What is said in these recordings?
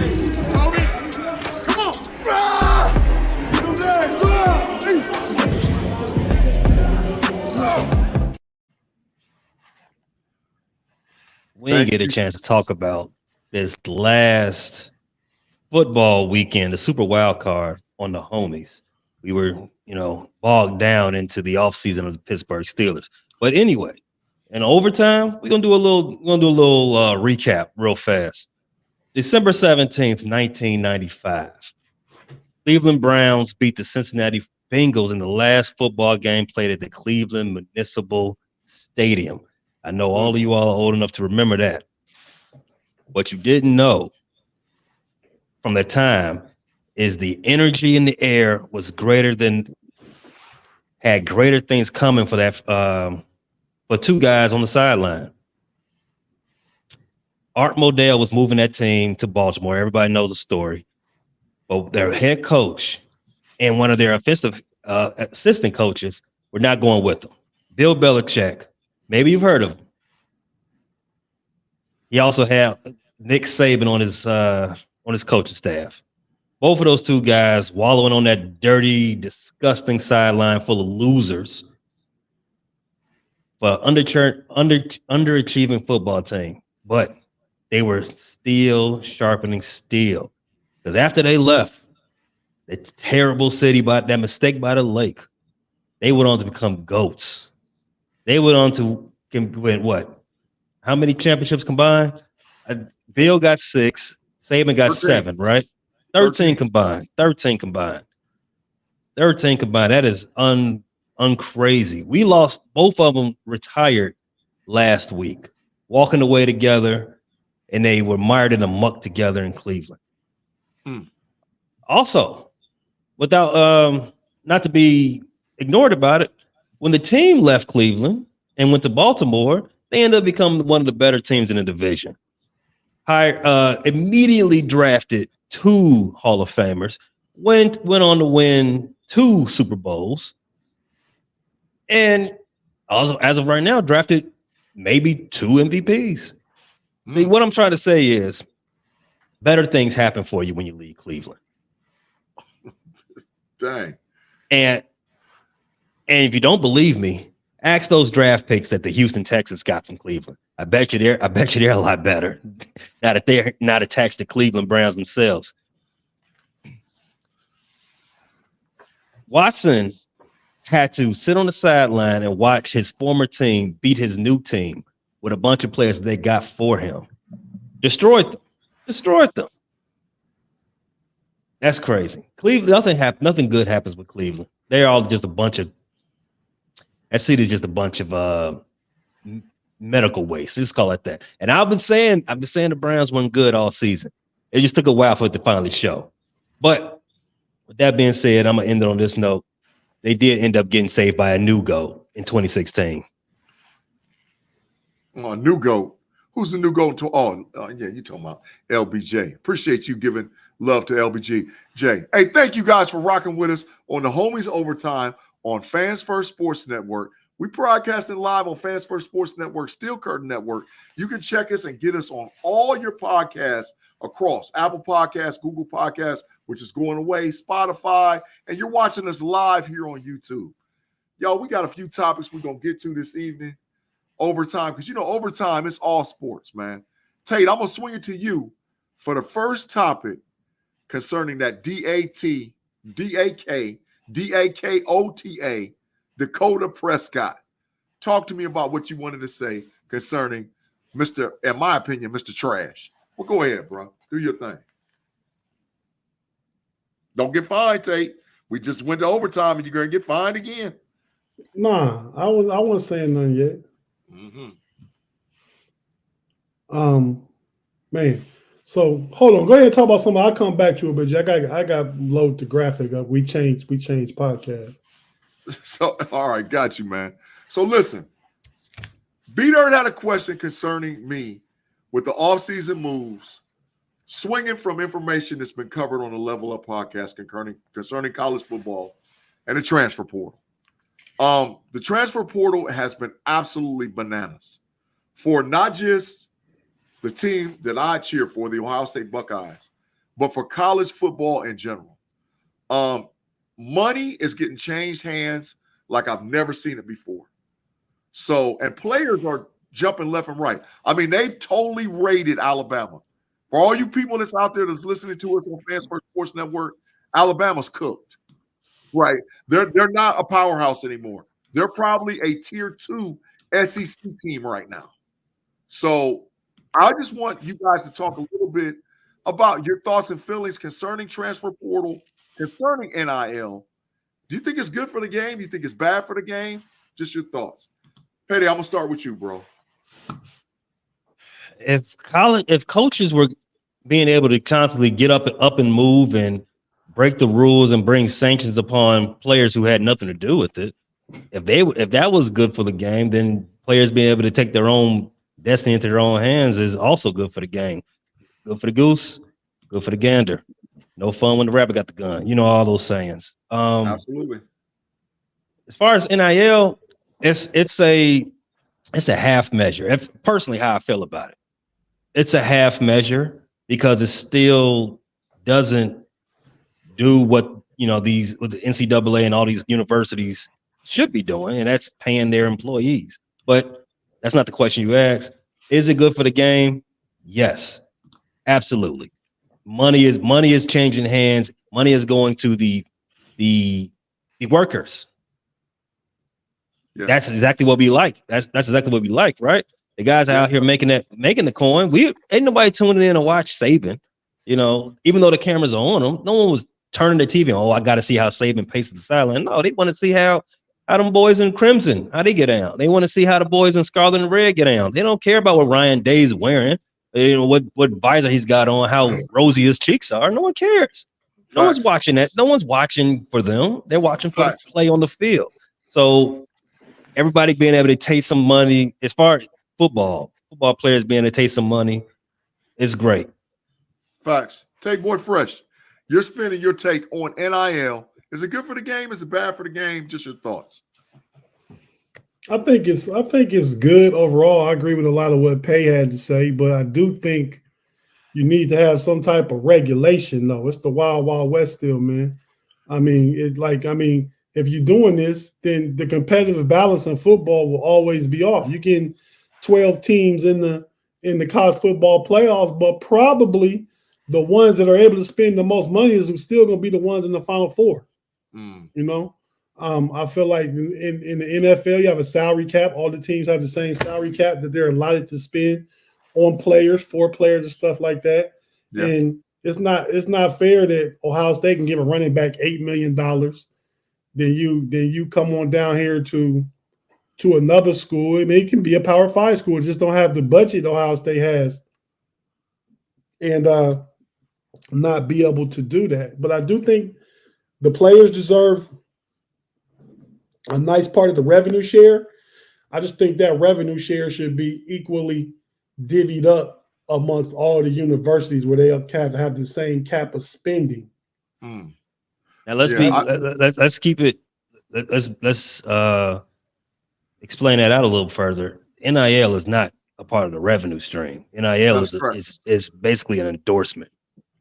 We didn't get a chance to talk about this last football weekend, the Super Wild Card on the homies. We were, bogged down into the offseason of the Pittsburgh Steelers. But anyway, in overtime, we're gonna do a little recap real fast. December 17th, 1995. Cleveland Browns beat the Cincinnati Bengals in the last football game played at the Cleveland Municipal Stadium. I know all of you all are old enough to remember that. What you didn't know from that time is the energy in the air was had greater things coming for that for two guys on the sideline. Art Modell was moving that team to Baltimore. Everybody knows the story. But their head coach and one of their offensive assistant coaches were not going with them. Bill Belichick, maybe you've heard of him. He also had Nick Saban on his coaching staff. Both of those two guys wallowing on that dirty, disgusting sideline full of losers for underachieving football team. But they were still sharpening steel. Because after they left that terrible city, that mistake by the lake, they went on to become GOATs. They went on to win what? How many championships combined? Bill got 6. Saban got 13. 7, right? 13 combined. 13 combined. That is uncrazy. We lost, both of them retired last week, walking away together, and they were mired in a muck together in Cleveland. Also, without not to be ignored about it, when the team left Cleveland and went to Baltimore, they ended up becoming one of the better teams in the division. Immediately drafted 2 Hall of Famers, went on to win 2 Super Bowls, and also, as of right now, drafted maybe 2 MVPs. See, what I'm trying to say is better things happen for you when you leave Cleveland. Dang. And if you don't believe me, ask those draft picks that the Houston Texans got from Cleveland. I bet you they're a lot better now that they're not attached to Cleveland Browns themselves. Watson had to sit on the sideline and watch his former team beat his new team with a bunch of players that they got for him. Destroyed them. That's crazy. Cleveland, nothing good happens with Cleveland. They're all just a bunch of that city's just a bunch of medical waste. Let's call it that. And I've been saying the Browns weren't good all season. It just took a while for it to finally show. But with that being said, I'm gonna end it on this note. They did end up getting saved by a new GOAT in 2016. Oh, new GOAT. Who's the new GOAT? Yeah, you talking about LBJ. Appreciate you giving love to LBJ. Hey, thank you guys for rocking with us on the Homies Overtime on Fans First Sports Network. We broadcasting live on Fans First Sports Network, Steel Curtain Network. You can check us and get us on all your podcasts across Apple Podcasts, Google Podcasts, which is going away, Spotify, and you're watching us live here on YouTube. Yo, we got a few topics we're going to get to this evening. Overtime, because, overtime, it's all sports, man. Tate, I'm going to swing it to you for the first topic concerning that DAKOTA, Dakota Prescott. Talk to me about what you wanted to say concerning in my opinion, Mr. Trash. Well, go ahead, bro. Do your thing. Don't get fined, Tate. We just went to overtime and you're going to get fined again. Nah, I wasn't saying nothing yet. Man. So hold on. Go ahead and talk about something. I'll come back to it, but I got load the graphic up. We changed podcast. So, all right, got you, man. So listen, B-Dirt had a question concerning me with the offseason moves, swinging from information that's been covered on the Level Up podcast concerning college football and the transfer portal. The transfer portal has been absolutely bananas for not just the team that I cheer for, the Ohio State Buckeyes, but for college football in general. Money is getting changed hands like I've never seen it before. So, and players are jumping left and right. I mean, they've totally raided Alabama. For all you people that's out there that's listening to us on Fans First Sports Network, Alabama's cooked. Right. They're not a powerhouse anymore. They're probably a tier 2 SEC team right now. So I just want you guys to talk a little bit about your thoughts and feelings concerning transfer portal, concerning NIL. Do you think it's good for the game? Do you think it's bad for the game? Just your thoughts. Petty, I'm gonna start with you, bro. If coaches were being able to constantly get up and move and break the rules and bring sanctions upon players who had nothing to do with it, if that was good for the game, then players being able to take their own destiny into their own hands is also good for the game. Good for the goose, good for the gander. No fun when the rabbit got the gun. You know all those sayings. Absolutely. As far as NIL, it's a half measure. Personally, how I feel about it, it's a half measure because it still doesn't do what the NCAA and all these universities should be doing, and that's paying their employees. But that's not the question you asked. Is it good for the game? Yes, absolutely. Money is changing hands. Money is going to the workers. Yeah. That's exactly what we like. That's exactly what we like, right? The guys out here making the coin. Ain't nobody tuning in to watch Saban. Even though the cameras are on them, no one was turning the TV on. Oh, I got to see how Saban paces the sideline. No, they want to see how them boys in crimson, how they get down. They want to see how the boys in scarlet and red get down. They don't care about what Ryan Day's wearing. What visor he's got on, how rosy his cheeks are. No one cares. No one's watching that. No one's watching for them. They're watching for the play on the field. So everybody being able to take some money, as far as football players being able to take some money, is great. Facts. Take Boy Fresh. You're spending your take on NIL. Is it good for the game? Is it bad for the game? Just your thoughts. I think it's good overall. I agree with a lot of what Pay had to say, but I do think you need to have some type of regulation, though. It's the wild, wild west still, man. If you're doing this, then the competitive balance in football will always be off. You get 12 teams in the college football playoffs, but probably the ones that are able to spend the most money is still going to be the ones in the Final Four. I feel like in the NFL, you have a salary cap. All the teams have the same salary cap that they're allotted to spend on players, for players and stuff like that. Yeah. And it's not fair that Ohio State can give a running back $8 million. Then you come on down here to another school. I mean, it can be a Power 5 school. It just don't have the budget Ohio State has. And not be able to do that. But I do think the players deserve a nice part of the revenue share. I just think that revenue share should be equally divvied up amongst all the universities where they have to have the same cap of spending. Now let's keep it. Let's explain that out a little further. NIL is not a part of the revenue stream. NIL is basically an endorsement.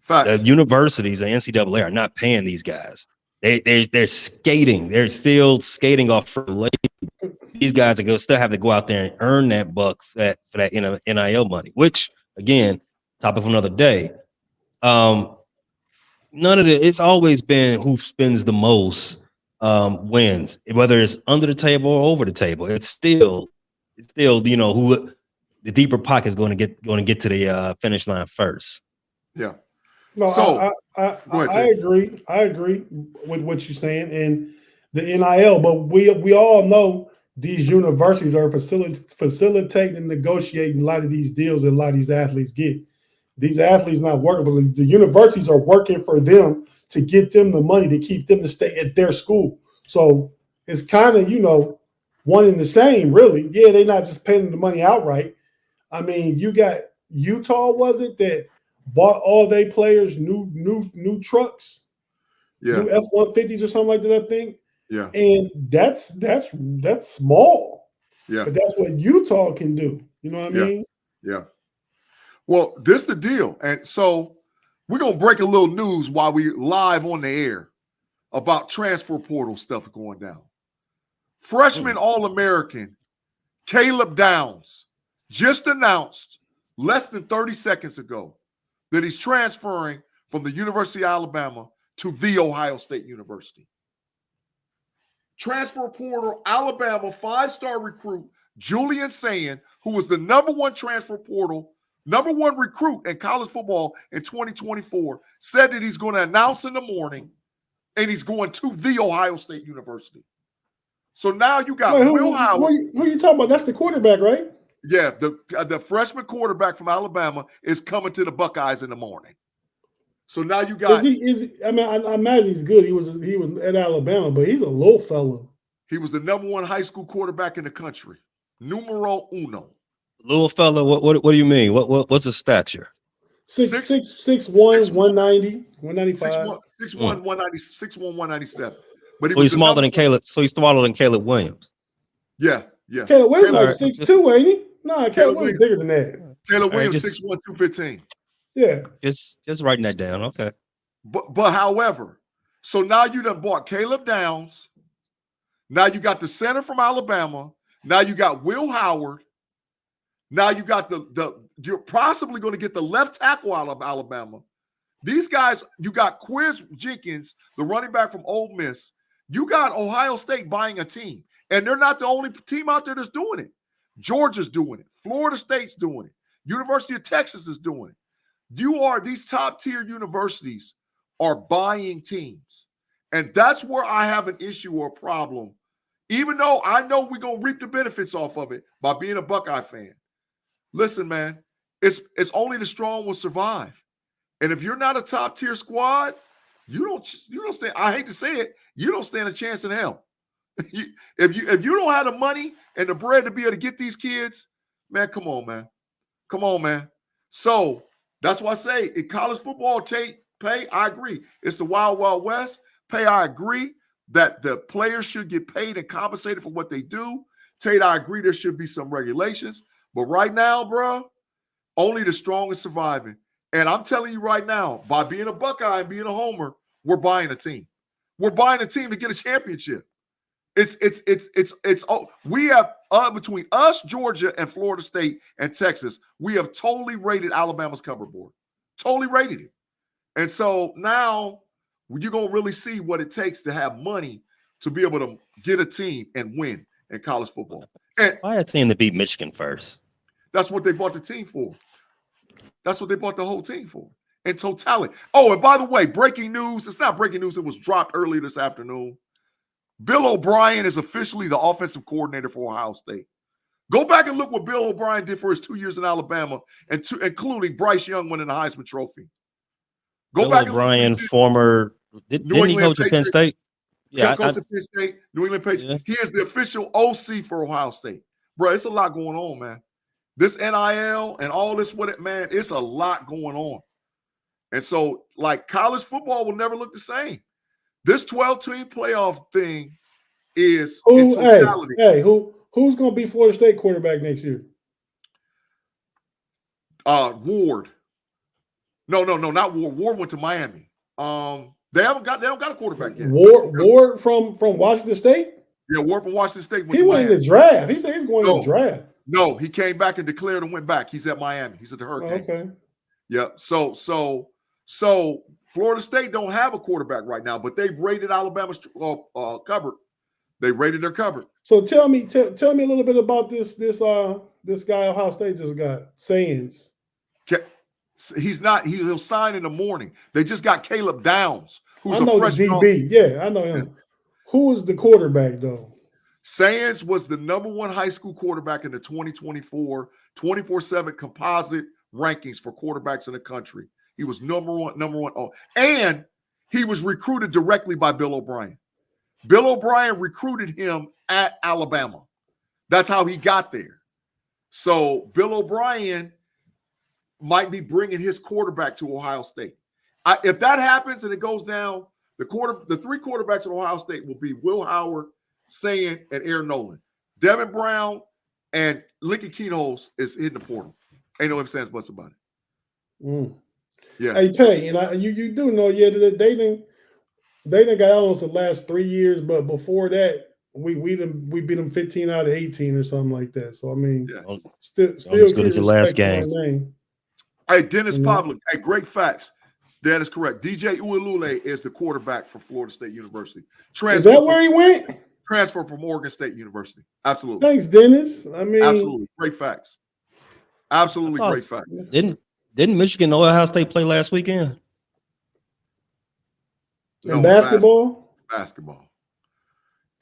The universities and NCAA are not paying these guys. They're skating. They're still skating off for labor. These guys are still have to go out there and earn that buck for that NIL money. Which, again, topic for another day. None of it. It's always been who spends the most wins, whether it's under the table or over the table. It's still who the deeper pocket is going to get to the finish line first. Yeah. No, so I agree. I agree with what you're saying and the NIL, but we all know these universities are facilitating and negotiating a lot of these deals that a lot of these athletes get. These athletes not working for them. The universities are working for them to get them the money to keep them to stay at their school. So it's kind of, one and the same, really. Yeah, they're not just paying the money outright. I mean, you got Utah, was it, that bought all their players new trucks, new F-150s or something like that, I think. Yeah. And that's small. Yeah. But that's what Utah can do. You know what I mean? Yeah. Well, this is the deal. And so We're going to break a little news while we live on the air about transfer portal stuff going down. Freshman All-American Caleb Downs just announced less than 30 seconds ago that he's transferring from the University of Alabama to The Ohio State University. Transfer portal, Alabama 5-star recruit Julian Sand, who was the number one transfer portal, number one recruit in college football in 2024, said that he's going to announce in the morning and he's going to The Ohio State University. So now you got Will Howard. Who are you talking about? That's the quarterback, right? Yeah, the freshman quarterback from Alabama is coming to the Buckeyes in the morning. So now you got. I mean, I imagine he's good. He was at Alabama, but he's a low fellow. He was the number one high school quarterback in the country, numero uno. Little fella, what do you mean? What's his stature? 6'1", 190, 195. 6'1", 197. But he's smaller than Caleb. So he's smaller than Caleb Williams. Yeah. Caleb Williams like 6'2", ain't he? No, Caleb Williams bigger than that. Caleb Williams 6'1", 215. Yeah. Just writing that down. Okay. But however, so now you done bought Caleb Downs. Now you got the center from Alabama. Now you got Will Howard. Now you got you're possibly going to get the left tackle out of Alabama. These guys, you got Quiz Jenkins, the running back from Ole Miss. You got Ohio State buying a team. And they're not the only team out there that's doing it. Georgia's doing it. Florida State's doing it. University of Texas is doing it. These top-tier universities are buying teams. And that's where I have an issue or a problem, even though I know we're going to reap the benefits off of it by being a Buckeye fan. Listen, man, it's only the strong will survive. And if you're not a top-tier squad, you don't stand, I hate to say it, you don't stand a chance in hell. If you don't have the money and the bread to be able to get these kids, man, come on, man. So that's why I say in college football, Tate, pay, I agree. It's the wild, wild west. Pay, I agree that the players should get paid and compensated for what they do. Tate, I agree there should be some regulations. But right now, bro, only the strong is surviving. And I'm telling you right now, by being a Buckeye and being a homer, we're buying a team. We're buying a team to get a championship. We have between us, Georgia, and Florida State and Texas, we have totally rated Alabama's cover board. Totally rated it. And so now you're going to really see what it takes to have money to be able to get a team and win in college football. And why a team to beat Michigan first? That's what they bought the team for. That's what they bought the whole team for in totality. Oh, and by the way, breaking news. It's not breaking news. It was dropped earlier this afternoon. Bill O'Brien is officially the offensive coordinator for Ohio State. Go back and look what Bill O'Brien did for his 2 years in Alabama, including Bryce Young winning the Heisman Trophy. Bill O'Brien, former, didn't he coach at Penn State? Yeah, coach at Penn State, New England Patriots. Yeah. He is the official OC for Ohio State. Bro, it's a lot going on, man. This NIL and all this man, it's a lot going on. And so, like, college football will never look the same. This 12-team playoff thing is in totality. Who's going to be Florida State quarterback next year? Ward. No, not Ward. Ward went to Miami. They don't got a quarterback yet. Ward from Washington State? Yeah, Ward from Washington State went in the draft. He said he's going to the draft. No, he came back and declared and went back. He's at Miami. He's at the Hurricanes. Oh, okay. Yeah. So Florida State don't have a quarterback right now, but they've rated Alabama's cupboard. They rated their cupboard. So tell me a little bit about this guy Ohio State just got, Sands. He's not. He'll sign in the morning. They just got Caleb Downs, who's I know a freshman. DB. Yeah, I know him. Yeah. Who is the quarterback though? Sands was the number one high school quarterback in the 2024 24/7 composite rankings for quarterbacks in the country. He was number one. Oh, and he was recruited directly by Bill O'Brien. Bill O'Brien recruited him at Alabama. That's how he got there. So Bill O'Brien might be bringing his quarterback to Ohio State. If that happens and it goes down, the three quarterbacks at Ohio State will be Will Howard, Sand, and Aaron Nolan. Devin Brown and Lincoln Keenholz is hitting the portal. Ain't no ifs, ands, buts about it. Yeah. Hey, Tay, and you do know, yeah, that they didn't got almost the last 3 years, but before that, we beat them 15 out of 18 or something like that. So I mean, Yeah. still as good keep as your last respect to our game. name. Hey, Dennis You know? Pavlik. Hey, great facts. That is correct. DJ Uwalule is the quarterback for Florida State University. Is that where he went? Transfer from Oregon State University. Absolutely. Thanks, Dennis. I mean, Absolutely. Great facts. Absolutely great facts. Didn't Michigan and Ohio State play last weekend? In basketball? Basketball.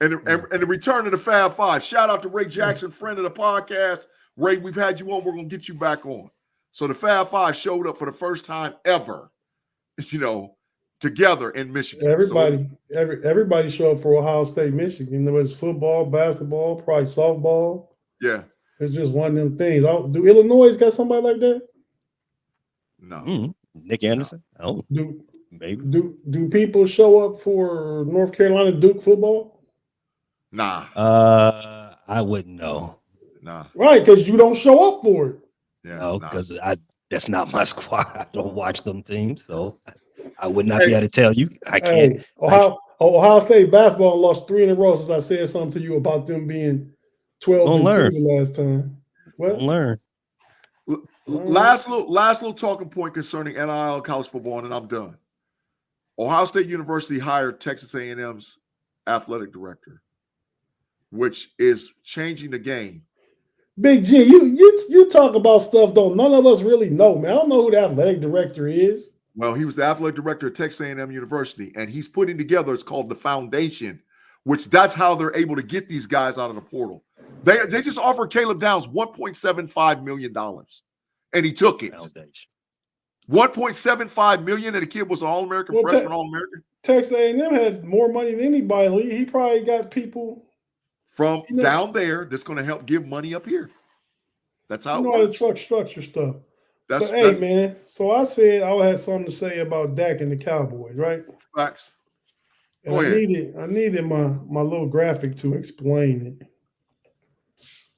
And the return of the Fab Five. Shout out to Ray Jackson, friend of the podcast. Ray, we've had you on. We're going to get you back on. So the Fab Five showed up for the first time ever, together in Michigan. Everybody showed up for Ohio State, Michigan. There was football, basketball, probably softball. Yeah. It's just one of them things. Do Illinois got somebody like that? No. Nick Anderson? Oh, maybe. Do people show up for North Carolina Duke football? Nah. I wouldn't know. Nah. Right, because you don't show up for it. Yeah. No, because that's not my squad. I don't watch them teams, so I would not be able to tell you. I can't. Ohio State basketball lost 3 in a row since I said something to you about them being 12-2 the last time. What? Learn. Last little talking point concerning NIL college football, and I'm done. Ohio State University hired Texas A&M's athletic director, which is changing the game. Big G, you talk about stuff none of us really know, man. I don't know who the athletic director is. Well, he was the athletic director at Texas A&M University, and he's putting together, it's called the Foundation, which that's how they're able to get these guys out of the portal. They just offered Caleb Downs $1.75 million, and he took it. $1.75 million, and the kid was an All-American, freshman All-American. Texas A&M had more money than anybody. He probably got people from down there that's going to help give money up here. That's how it works. How to structure stuff. Hey, man, so I said I had something to say about Dak and the Cowboys, right? Facts. And I needed my little graphic to explain it.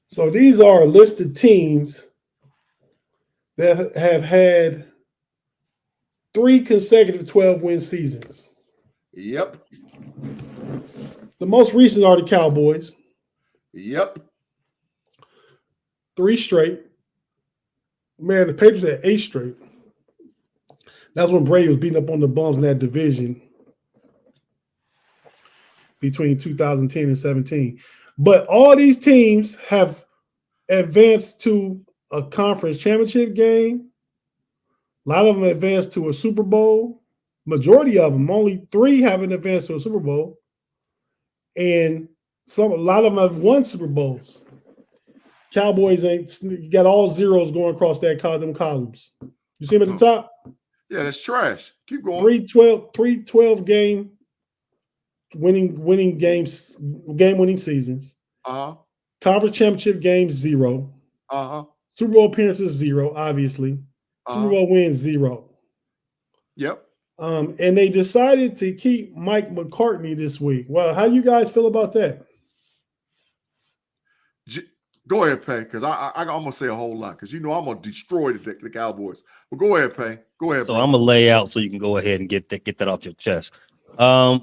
So these are a list of teams that have had 3 consecutive 12-win seasons. Yep. The most recent are the Cowboys. Yep. 3 straight. Man, the Patriots had 8 straight. That's when Brady was beating up on the bums in that division between 2010 and 17. But all these teams have advanced to a conference championship game. A lot of them advanced to a Super Bowl. Majority of them, only 3 haven't advanced to a Super Bowl. And a lot of them have won Super Bowls. Cowboys you got all zeros going across them columns. You see them at the top? Yeah, that's trash. Keep going. 3-12 game winning games, game-winning seasons. Conference championship games 0. Super Bowl appearances 0, obviously. Super Bowl wins 0. Yep. And they decided to keep Mike McCartney this week. Well, how you guys feel about that? Go ahead, Pay, because I almost say a whole lot because I'm going to destroy the Cowboys. But go ahead, Pay. Go ahead. So I'm going to lay out so you can go ahead and get that off your chest. I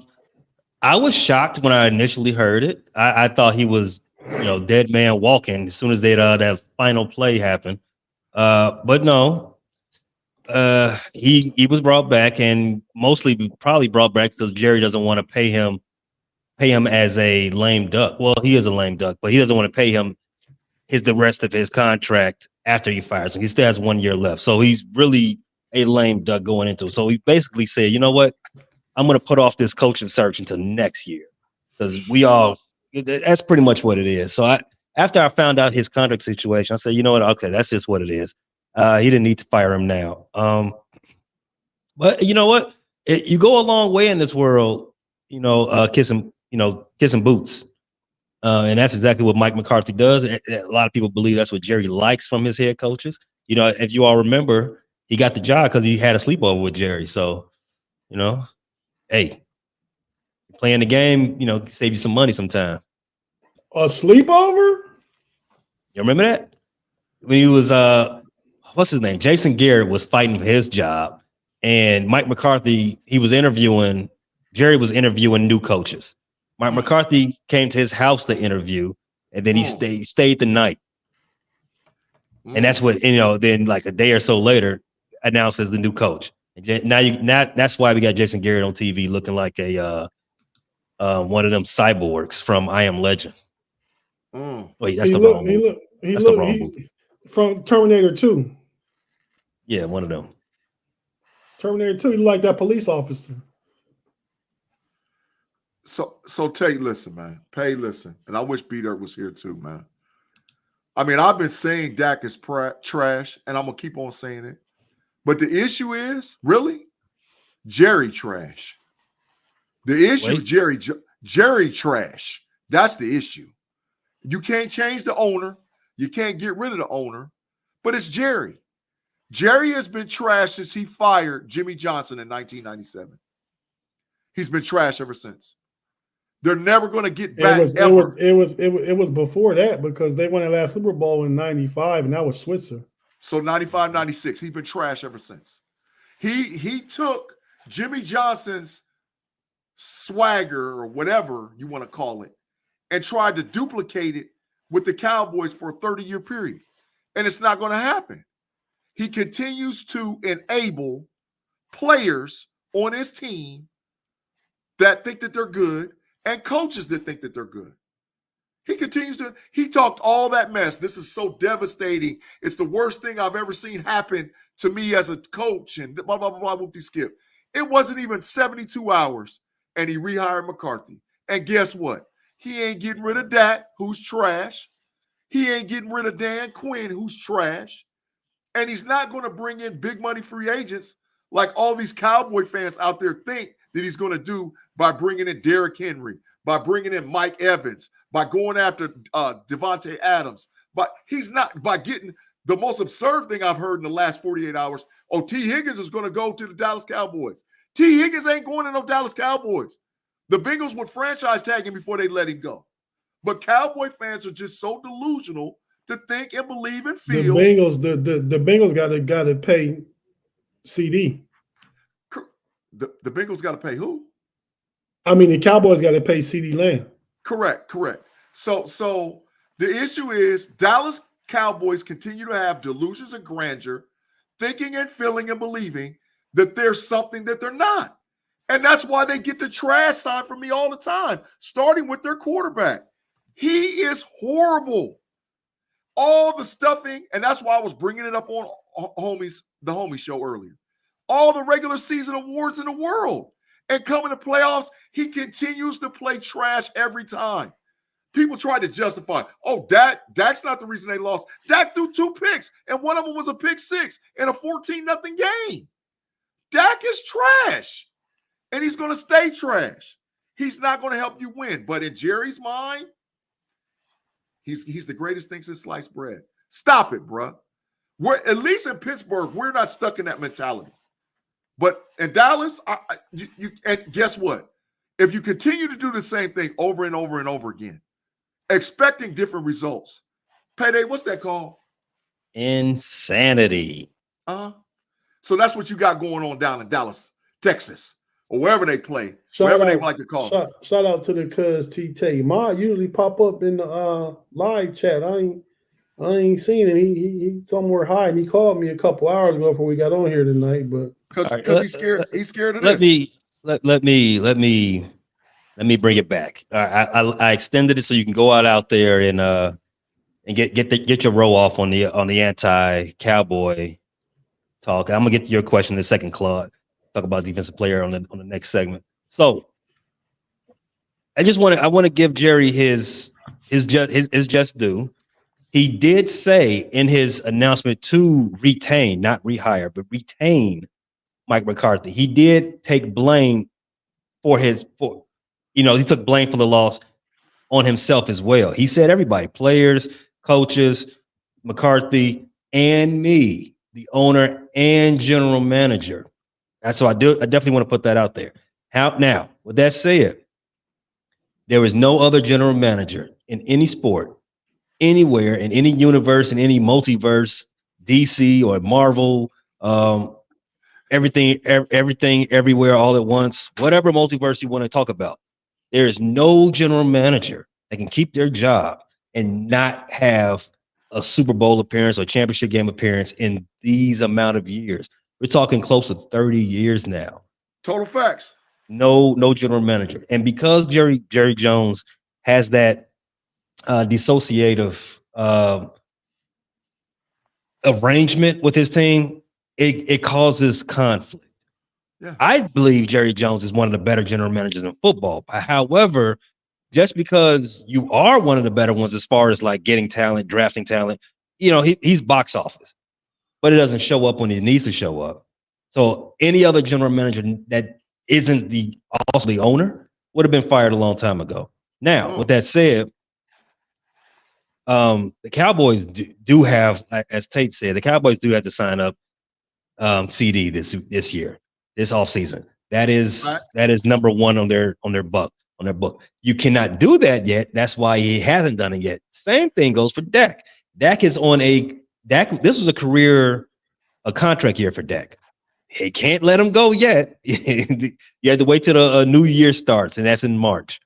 was shocked when I initially heard it. I thought he was, dead man walking as soon as that final play happened. But no, he was brought back, and mostly probably brought back because Jerry doesn't want to pay him as a lame duck. Well, he is a lame duck, but he doesn't want to pay him the rest of his contract after he fires him. He still has 1 year left. So he's really a lame duck going into it. So he basically said, you know what? I'm going to put off this coaching search until next year because that's pretty much what it is. So after I found out his contract situation, I said, you know what? Okay, that's just what it is. He didn't need to fire him now. But you know what? You go a long way in this world, kissing boots. And that's exactly what Mike McCarthy does. A lot of people believe that's what Jerry likes from his head coaches. If you all remember, he got the job because he had a sleepover with Jerry. So, hey, playing the game, save you some money sometime. A sleepover? You remember that? When he was, what's his name? Jason Garrett was fighting for his job. and Mike McCarthy, Jerry was interviewing new coaches. Mike McCarthy came to his house to interview, and then he stayed the night. And that's what, then like a day or so later, announced as the new coach. And now that's why we got Jason Garrett on TV looking like a one of them cyborgs from I Am Legend. Wait, that's the wrong movie. That's the wrong movie. From Terminator 2. Yeah, one of them. Terminator 2, he like that police officer. So Tate, listen, man. Pay, listen. And I wish B-Dirt was here too, man. I mean, I've been saying Dak is trash, and I'm going to keep on saying it. But the issue is, really, Jerry trash. The issue is Jerry trash. That's the issue. You can't change the owner. You can't get rid of the owner. But it's Jerry. Jerry has been trash since he fired Jimmy Johnson in 1997. He's been trash ever since. They're never going to get back. It was before that because they won the last Super Bowl in 95, and that was Switzer. So 95, 96, he's been trash ever since. He took Jimmy Johnson's swagger or whatever you want to call it and tried to duplicate it with the Cowboys for a 30-year period. And it's not going to happen. He continues to enable players on his team that think that they're good and coaches that think that they're good. He talked all that mess. This is so devastating. It's the worst thing I've ever seen happen to me as a coach and blah, blah, blah, blah, whoopty skip. It wasn't even 72 hours and he rehired McCarthy. And guess what? He ain't getting rid of Dak, who's trash. He ain't getting rid of Dan Quinn, who's trash. And he's not going to bring in big money free agents like all these Cowboy fans out there think that he's going to do by bringing in Derrick Henry, by bringing in Mike Evans, by going after Devontae Adams. But he's not, by getting the most absurd thing I've heard in the last 48 hours. Oh, T. Higgins is going to go to the Dallas Cowboys. T. Higgins ain't going to no Dallas Cowboys. The Bengals would franchise tag him before they let him go. But Cowboy fans are just so delusional to think and believe and feel. The Bengals got to pay CD. The Bengals got to pay who? I mean, the Cowboys got to pay CD Lamb. Correct. So the issue is Dallas Cowboys continue to have delusions of grandeur, thinking and feeling and believing that there's something that they're not. And that's why they get the trash sign from me all the time, starting with their quarterback. He is horrible. All the stuffing, and that's why I was bringing it up on the Homie Show earlier. All the regular season awards in the world. And coming to playoffs, he continues to play trash every time. People try to justify, Dak's not the reason they lost. Dak threw 2 picks, and one of them was a pick 6 in a 14-0 game. Dak is trash, and he's going to stay trash. He's not going to help you win. But in Jerry's mind, he's the greatest thing since sliced bread. Stop it, bro. We're, at least in Pittsburgh, we're not stuck in that mentality. But in Dallas, and guess what? If you continue to do the same thing over and over and over again, expecting different results, Payday, what's that called? Insanity. So that's what you got going on down in Dallas, Texas, or wherever they play, wherever they like to call it. Shout out to the cuz Tate. Ma usually pop up in the live chat. I ain't seen him. He somewhere high, and he called me a couple hours ago before we got on here tonight. But because he's scared of this. Let me bring it back. I extended it so you can go out there and get your row off on the anti-Cowboy talk. I'm gonna get to your question in a second, Claude. Talk about defensive player on the next segment. So I want to give Jerry his just due. He did say in his announcement to retain, not rehire, but retain Mike McCarthy. He did take blame he took blame for the loss on himself as well. He said everybody, players, coaches, McCarthy, and me, the owner and general manager. That's so I definitely want to put that out there. Now, with that said, there is no other general manager in any sport, anywhere, in any universe, in any multiverse, DC or Marvel, everything, everywhere, all at once, whatever multiverse you want to talk about. There is no general manager that can keep their job and not have a Super Bowl appearance or championship game appearance in these amount of years. We're talking close to 30 years now. Total facts. No general manager. And because Jerry Jones has that dissociative arrangement with his team, it causes conflict. Yeah. I believe Jerry Jones is one of the better general managers in football. However, just because you are one of the better ones as far as like getting talent, drafting talent, he's box office, but it doesn't show up when he needs to show up. So any other general manager that isn't also the owner would have been fired a long time ago. Now, with that said, the Cowboys do have, as Tate said, the Cowboys do have to sign up CD this year, this offseason. That is number one on their book. You cannot do that yet. That's why he hasn't done it yet. Same thing goes for Dak. Dak is on this was a contract year for Dak. He can't let him go yet. You have to wait till the new year starts, and that's in March.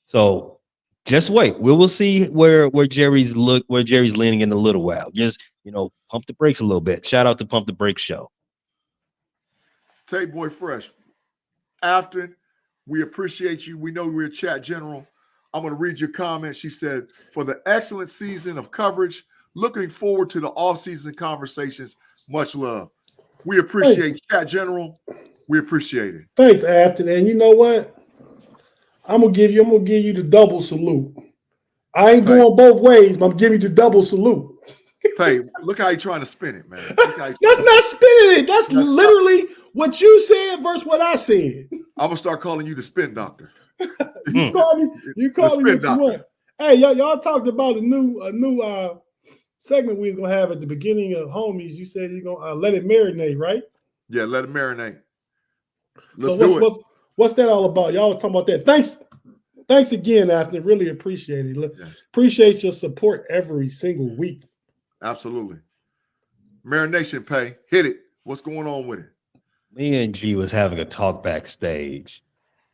So just wait. We will see where Jerry's leaning in a little while. Just pump the brakes a little bit. Shout out to Pump the Brakes Show. Tate Boy Fresh. Afton, we appreciate you. We know we're a chat general. I'm going to read your comment. She said, for the excellent season of coverage, looking forward to the off-season conversations. Much love. We appreciate chat general. We appreciate it. Thanks, Afton. And you know what? I'm gonna give you the double salute. I ain't going both ways, but I'm giving you the double salute. Hey, look how you're trying to spin it, man. That's not spinning it. That's literally what you said versus what I said. I'm gonna start calling you the spin doctor. You call me what you want. Hey, y'all talked about a new segment we was gonna have at the beginning of Homies. You said you're gonna let it marinate, right? Yeah, let it marinate. What's that all about? Y'all was talking about that. Thanks again, Afton. Really appreciate it. Yeah. Appreciate your support every single week. Absolutely. Marination pay. Hit it. What's going on with it? Me and G was having a talk backstage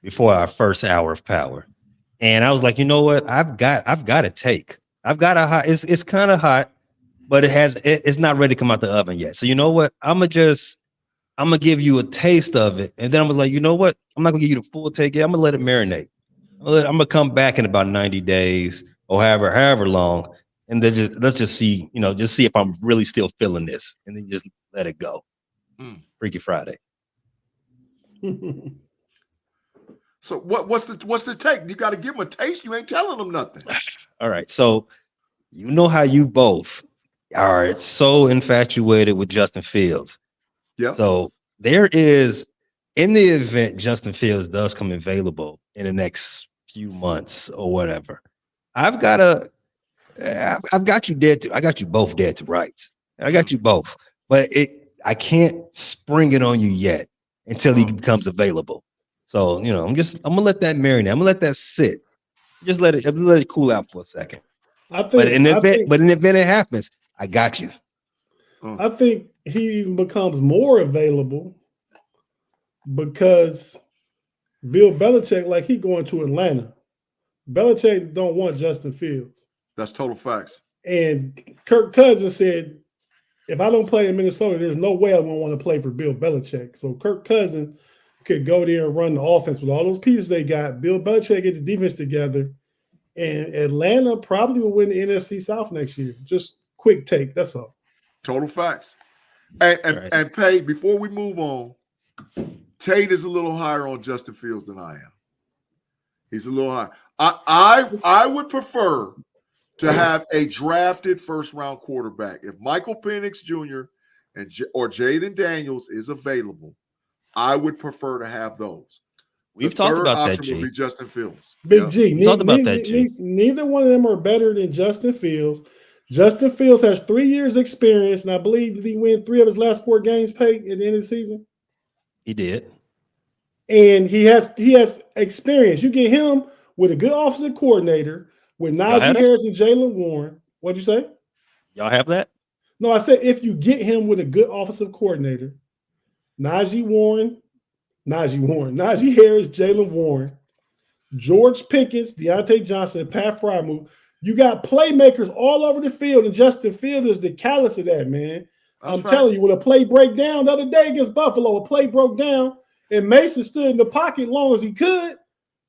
before our first hour of power. And I was like, you know what? I've got a take. I've got a hot, it's kind of hot, but it's not ready to come out the oven yet. So you know what? I'm gonna give you a taste of it. And then I was like, you know what? I'm not gonna give you the full take yet. I'm gonna let it marinate. I'm gonna come back in about 90 days or however long. And then let's just see, just see if I'm really still feeling this, and then just let it go. Freaky Friday. So what's the take? You got to give them a taste. You ain't telling them nothing. All right. So you know how you both are so infatuated with Justin Fields. Yeah. So there is, in the event Justin Fields does come available in the next few months or whatever, I've got you dead to. I got you both dead to rights. I got you both, but I can't spring it on you yet until he becomes available. So I'm gonna let that marinate. I'm gonna let that sit. Just let it cool out for a second. But in the event it happens, I got you. I think he even becomes more available because Bill Belichick, he going to Atlanta. Belichick don't want Justin Fields. That's total facts. And Kirk Cousins said, if I don't play in Minnesota, there's no way I'm going to want to play for Bill Belichick. So Kirk Cousins could go there and run the offense with all those pieces they got. Bill Belichick get the defense together. And Atlanta probably will win the NFC South next year. Just quick take. That's all. Total facts. And Pay, before we move on, Tate is a little higher on Justin Fields than I am. He's a little higher. I would prefer to have a drafted first-round quarterback. If Michael Penix Jr. or Jaden Daniels is available, I would prefer to have those. We've talked about that, G. Would be Justin Fields. Big G. We talked about that, G. Neither one of them are better than Justin Fields. Justin Fields has 3 years experience, and I believe did he win 3 of his last 4 games paid at the end of the season? He did. And he has experience. You get him with a good offensive coordinator, with Najee Harris and Jaylen Warren. What'd you say? Y'all have that? No, I said if you get him with a good offensive coordinator Najee Harris, Jalen Warren, George Pickens, Deontay Johnson, and Pat Fryermuth. You got playmakers all over the field, and Justin Fields is the callous of that, man. I'm telling you, when a play break down the other day against Buffalo, a play broke down, and Mason stood in the pocket long as he could,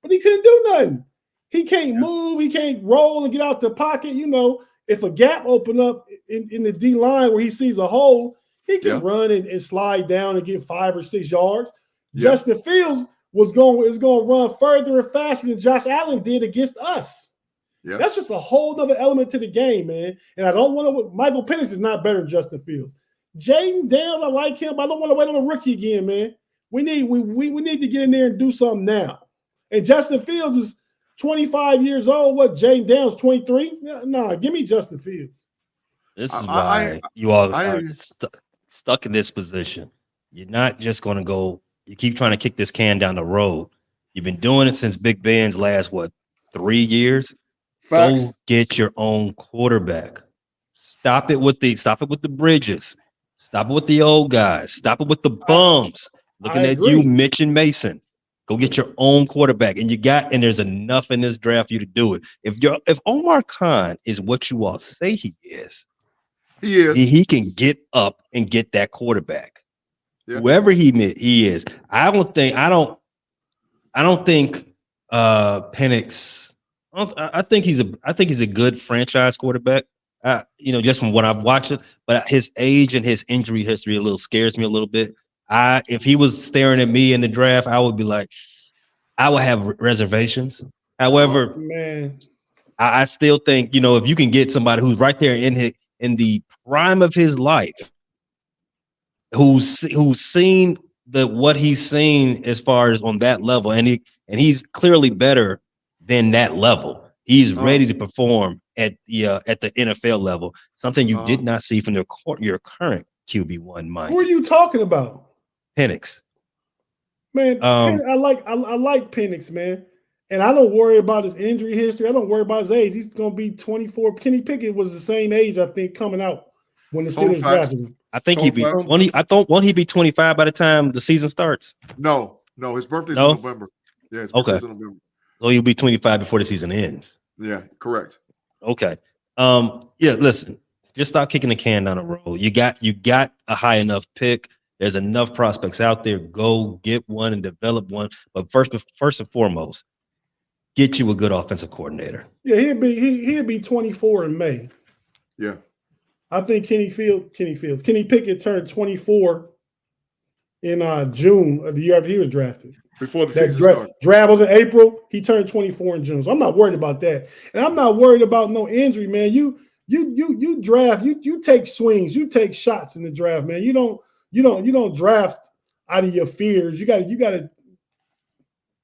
but he couldn't do nothing. He can't move. He can't roll and get out the pocket. You know, if a gap open up in the D line where he sees a hole, he can run and slide down and get 5 or 6 yards. Justin Fields is going to run further and faster than Josh Allen did against us. That's just a whole other element to the game, man. And I don't want to. Michael Penix is not better than Justin Fields. Jaden Daniels, I like him, but I don't want to wait on a rookie again, man. We need to get in there and do something now. And Justin Fields is 25 years old. What, Jaden Daniels, 23? Nah, give me Justin Fields. This is why you all are stuck in this position. You're not just going to go. You keep trying to kick this can down the road. You've been doing it since Big Ben's last, 3 years? Facts. Go get your own quarterback. Stop it with the bridges. Stop it with the old guys. Stop it with the bums. Looking at you, Mitch and Mason. Go get your own quarterback. And there's enough in this draft for you to do it. If Omar Khan is what you all say he is, he can get up and get that quarterback. Yeah. Whoever he is. I don't think Penix. I think he's a good franchise quarterback. Just from what I've watched it, but his age and his injury history a little scares me a little bit. If he was staring at me in the draft, I would be like, I would have reservations. However, I still think, if you can get somebody who's right there in the prime of his life, who's seen what he's seen as far as on that level, and he's clearly better than that level. He's ready to perform at the NFL level, something you did not see from your current QB1 mind. Who are you talking about? Penix. Man, I like Penix, man. And I don't worry about his injury history. I don't worry about his age. He's going to be 24. Kenny Pickett was the same age, I think, coming out when the Steelers drafted him. I think he'd be 20. Won't he be 25 by the time the season starts? No, his birthday's in November. Yeah, his birthday's in November. So he'll be 25 before the season ends. Yeah, correct. Okay. Listen, just stop kicking the can down the road. You got a high enough pick. There's enough prospects out there. Go get one and develop one. But first and foremost, get you a good offensive coordinator. Yeah, he'd be 24 in May. Yeah. I think Kenny Pickett turned 24 in June of the year after he was drafted. Before the season started. Draft was in April. He turned 24 in June. So I'm not worried about that. And I'm not worried about no injury, man. You draft, you take swings, you take shots in the draft, man. You don't draft out of your fears. You gotta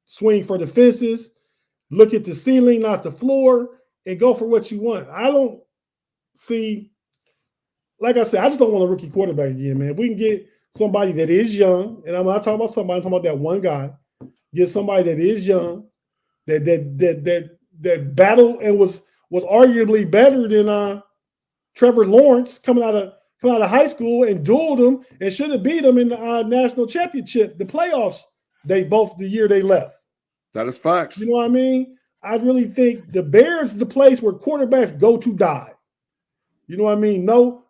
swing for the fences, look at the ceiling, not the floor, and go for what you want. I don't see, like I said, I just don't want a rookie quarterback again, man. If we can get somebody that is young, and I'm not talking about somebody, I'm talking about that one guy. Get somebody that is young, that battled and was arguably better than Trevor Lawrence coming out of high school and dueled him and should have beat him in the national championship, the playoffs. The year they left. That is facts. You know what I mean? I really think the Bears is the place where quarterbacks go to die. You know what I mean? No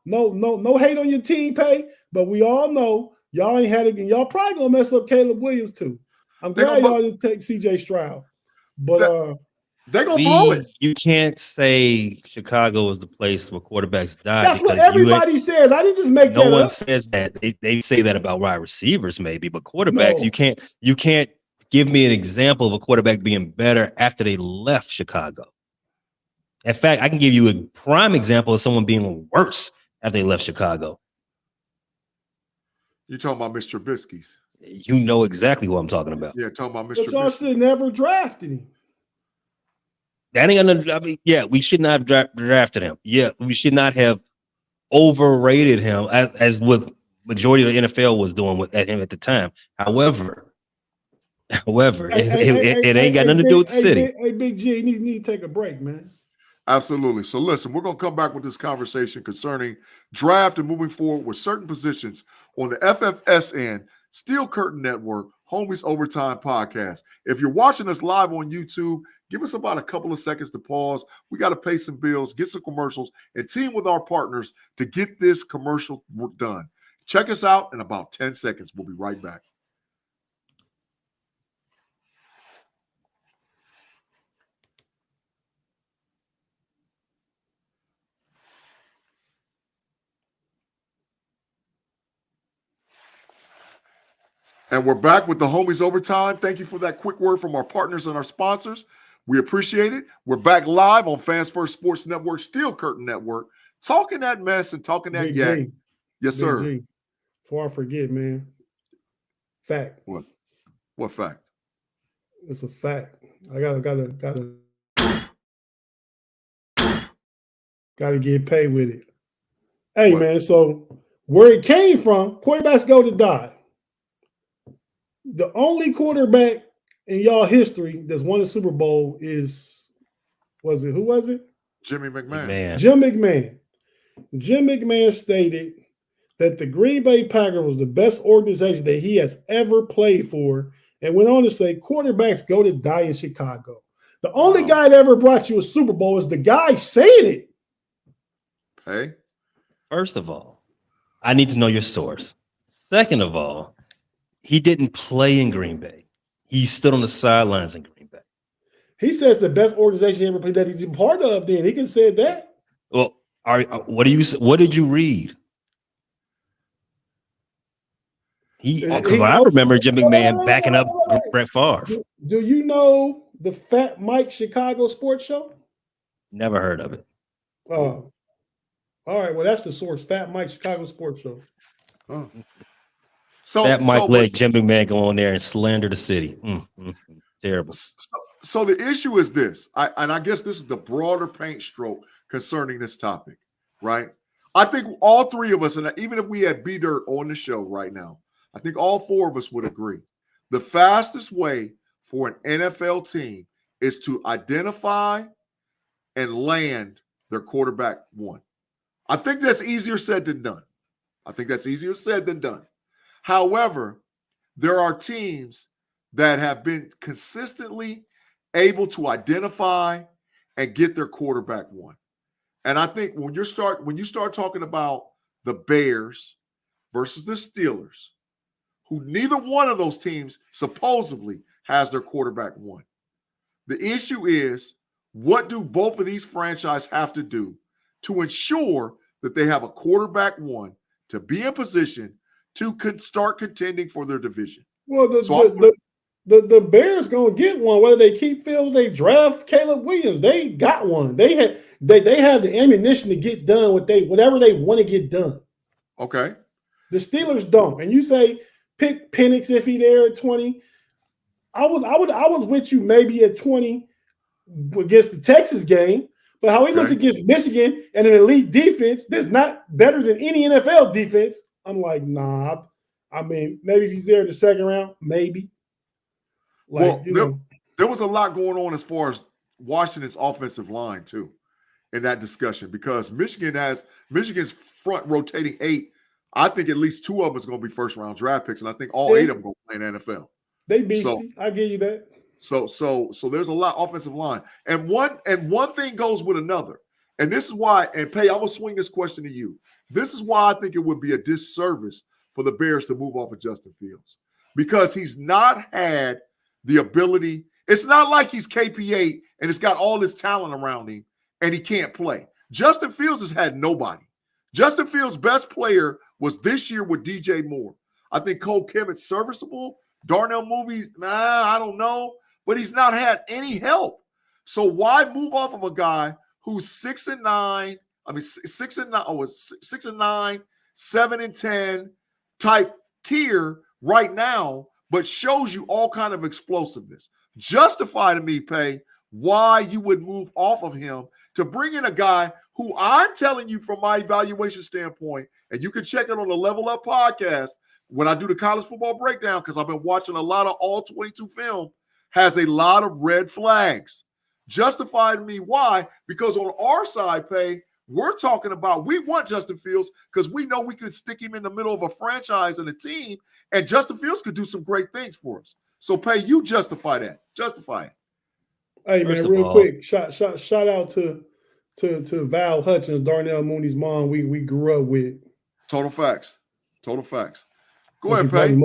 hate on your team, Pay, but we all know y'all ain't had it, and y'all probably gonna mess up Caleb Williams too. I'm glad y'all didn't take CJ Stroud, but they're gonna blow it. You can't say Chicago is the place where quarterbacks die. That's what everybody says. I didn't just make that up. No one says that. They say that about wide receivers, maybe, but quarterbacks, you can't give me an example of a quarterback being better after they left Chicago. In fact, I can give you a prime example of someone being worse after they left Chicago. You're talking about Mr. Trubisky's. You know exactly what I'm talking about. Yeah, talking about Mr. But y'all should have never drafted him. That ain't gonna. I mean, yeah, we should not have drafted him. Yeah, we should not have overrated him as what majority of the NFL was doing at him at the time. However, it ain't got nothing to do with the city. Hey, Big G, you need to take a break, man. Absolutely. So listen, we're going to come back with this conversation concerning draft and moving forward with certain positions on the FFSN Steel Curtain Network, Homies Overtime Podcast. If you're watching us live on YouTube, give us about a couple of seconds to pause. We got to pay some bills, get some commercials, and team with our partners to get this commercial work done. Check us out in about 10 seconds. We'll be right back. And we're back with the Homies Overtime. Thank you for that quick word from our partners and our sponsors. We appreciate it. We're back live on Fans First Sports Network, Steel Curtain Network, talking that mess and talking that yak. Yes, sir. G. Before I forget, man. Fact. What fact? It's a fact. I gotta get paid with it. Hey, man. So where it came from, quarterbacks go to die. The only quarterback in y'all history that's won a Super Bowl who was it? Jimmy McMahon. Jim McMahon. Jim McMahon stated that the Green Bay Packers was the best organization that he has ever played for, and went on to say quarterbacks go to die in Chicago. The only guy that ever brought you a Super Bowl is the guy saying it. Hey. First of all, I need to know your source. Second of all, he didn't play in Green Bay. He stood on the sidelines in Green Bay. He says the best organization he ever played that he's a part of. Then he can say that. Well, what did you read? Because I remember Jim McMahon backing up Brett Favre. Do you know the Fat Mike Chicago Sports Show? Never heard of it. Oh, all right. Well, that's the source. Fat Mike Chicago Sports Show. Oh. That Mike let Jim McMahon go on there and slander the city. Terrible. So the issue is this, and I guess this is the broader paint stroke concerning this topic, right? I think all three of us, and even if we had B-Dirt on the show right now, I think all four of us would agree. The fastest way for an NFL team is to identify and land their quarterback one. I think that's easier said than done. However, there are teams that have been consistently able to identify and get their quarterback one. And I think when you start talking about the Bears versus the Steelers, who neither one of those teams supposedly has their quarterback one. The issue is, what do both of these franchises have to do to ensure that they have a quarterback one to be in position to start contending for their division? Well, the Bears gonna get one, whether they keep Fields, they draft Caleb Williams. They got one. They have the ammunition to get done whatever they want to get done. Okay. The Steelers don't. And you say pick Penix if he there at 20. I was with you maybe at 20 against the Texas game, but how he looked against Michigan and an elite defense that's not better than any NFL defense, I'm like, nah. I mean, maybe if he's there in the second round, maybe. There was a lot going on as far as Washington's offensive line too in that discussion, because Michigan's front rotating 8. I think at least 2 of them is going to be first round draft picks, and I think all 8 of them going to play in the NFL. They beastie. I give you that. So there's a lot offensive line, and one thing goes with another, and this is why. And Pay, I'm gonna swing this question to you. This is why I think it would be a disservice for the Bears to move off of Justin Fields, because he's not had the ability. It's not like he's KP8 and it's got all this talent around him and he can't play. Justin Fields has had nobody. Justin Fields' best player was this year with DJ Moore. I think Cole Kemet's serviceable. Darnell Mooney, I don't know, but he's not had any help. So why move off of a guy who's 6-9? I mean, 6-9, 7-10 type tier right now, but shows you all kind of explosiveness. Justify to me, Pay, why you would move off of him to bring in a guy who I'm telling you from my evaluation standpoint, and you can check it on the Level Up podcast when I do the college football breakdown, because I've been watching a lot of all 22 film, has a lot of red flags. Justify to me why, because on our side, Pay, We're talking about we want Justin Fields because we know we could stick him in the middle of a franchise and a team, and Justin Fields could do some great things for us. So, Pay, you justify that. Justify it. Hey, man, real quick, shout out to Val Hutchins, Darnell Mooney's mom. We grew up with. Total facts. Go ahead, Pay.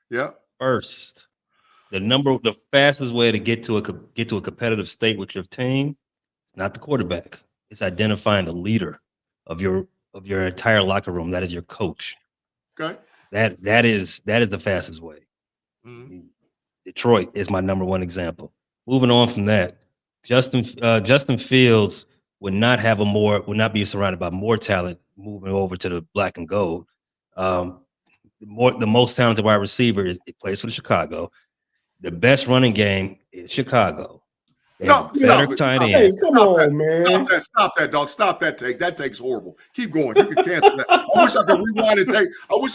Yeah. First, the fastest way to get to a competitive state with your team, not the quarterback. It's identifying the leader of your entire locker room. That is your coach. Okay. That is the fastest way. Mm-hmm. Detroit is my number one example. Moving on from that, Justin Fields would not be surrounded by more talent moving over to the black and gold. The most talented wide receiver plays for Chicago. The best running game is Chicago. No, tight end. Hey, come on, man. Stop that, dog. Stop that take. That take's horrible. Keep going. You can cancel that. I wish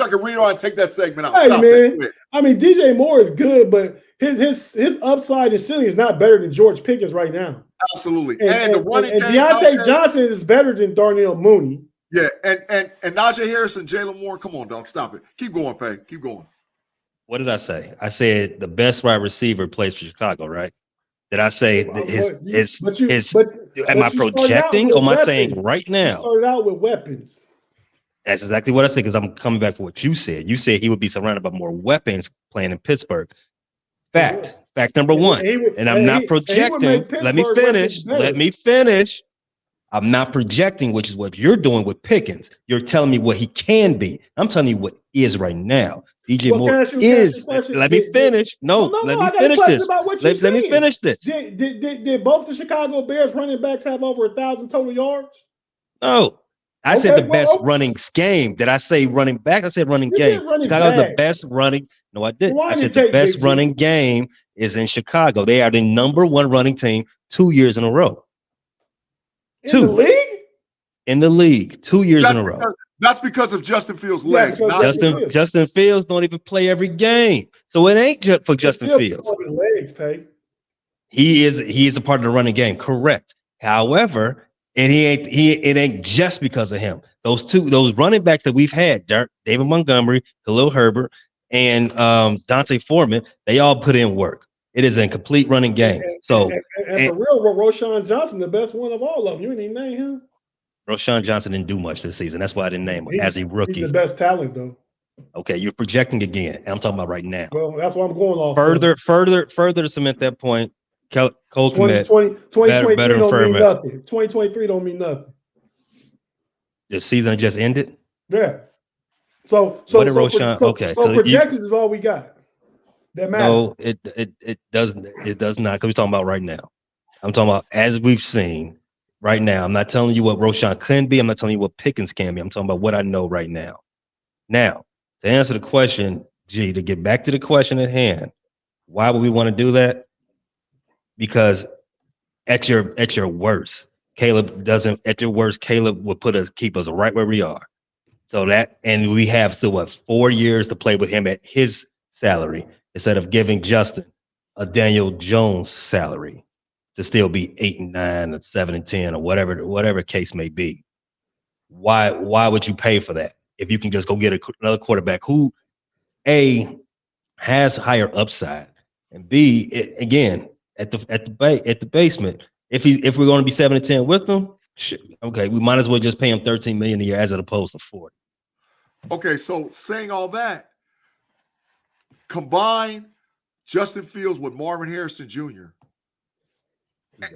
I could rewind and take that segment out. Hey, stop man. That. I mean, DJ Moore is good, but his upside and ceiling is not better than George Pickens right now. Absolutely. And the running game, Deontay Johnson is better than Darnell Mooney. Yeah, and Najee Harris and Jalen Moore. Come on, dog. Stop it. Keep going, Pay. Keep going. What did I say? I said the best wide receiver plays for Chicago, right? Did I say am I projecting or am I saying right now? You started out with weapons. That's exactly what I said because I'm coming back for what you said. You said he would be surrounded by more weapons playing in Pittsburgh. Fact number one. And I'm not projecting. Let me finish. I'm not projecting, which is what you're doing with Pickens. You're telling me what he can be. I'm telling you what is right now. DJ Moore is. Let me finish. Let me finish this. Let me finish this. Did both the Chicago Bears running backs have over 1,000 total yards? No. I said the best running game. Did I say running back? I said running game. Chicago's the best running. No, I didn't. I said the best running game is in Chicago. They are the number one running team 2 years in a row. In the league? In the league, 2 years in a row. That's because of Justin Fields' legs. Justin Fields don't even play every game, so it ain't just for Justin Fields. His legs, Pay. He is a part of the running game, correct? However, it ain't just because of him. Those running backs that we've had, David Montgomery, Khalil Herbert, and Dante Foreman, they all put in work. It is a complete running game. And for real, Roshan Johnson, the best one of all of them. You didn't even name him. Roshan Johnson didn't do much this season. That's why I didn't name him as a rookie. He's the best talent, though. Okay, you're projecting again. And I'm talking about right now. Well, that's what I'm going off. Further to cement that point, Cole Kmet, 2023 don't mean nothing. 2023 don't mean nothing. The season just ended? Yeah. So projections is all we got. That matters. No, it doesn't. It does not. Because we're talking about right now. I'm talking about as we've seen right now. I'm not telling you what Roshan can be. I'm not telling you what Pickens can be. I'm talking about what I know right now. Now, to answer the question, to get back to the question at hand, why would we want to do that? Because at your worst, Caleb would keep us right where we are. So and we have still 4 years to play with him at his salary instead of giving Justin a Daniel Jones salary to still be 8 and 9 and 7 and 10 or whatever case may be. Why would you pay for that if you can just go get another quarterback who A has higher upside and B again at the basement, if we're going to be 7 and 10 with them, okay, we might as well just pay him $13 million a year as opposed to 40. Okay, so saying all that, combine Justin Fields with Marvin Harrison Jr.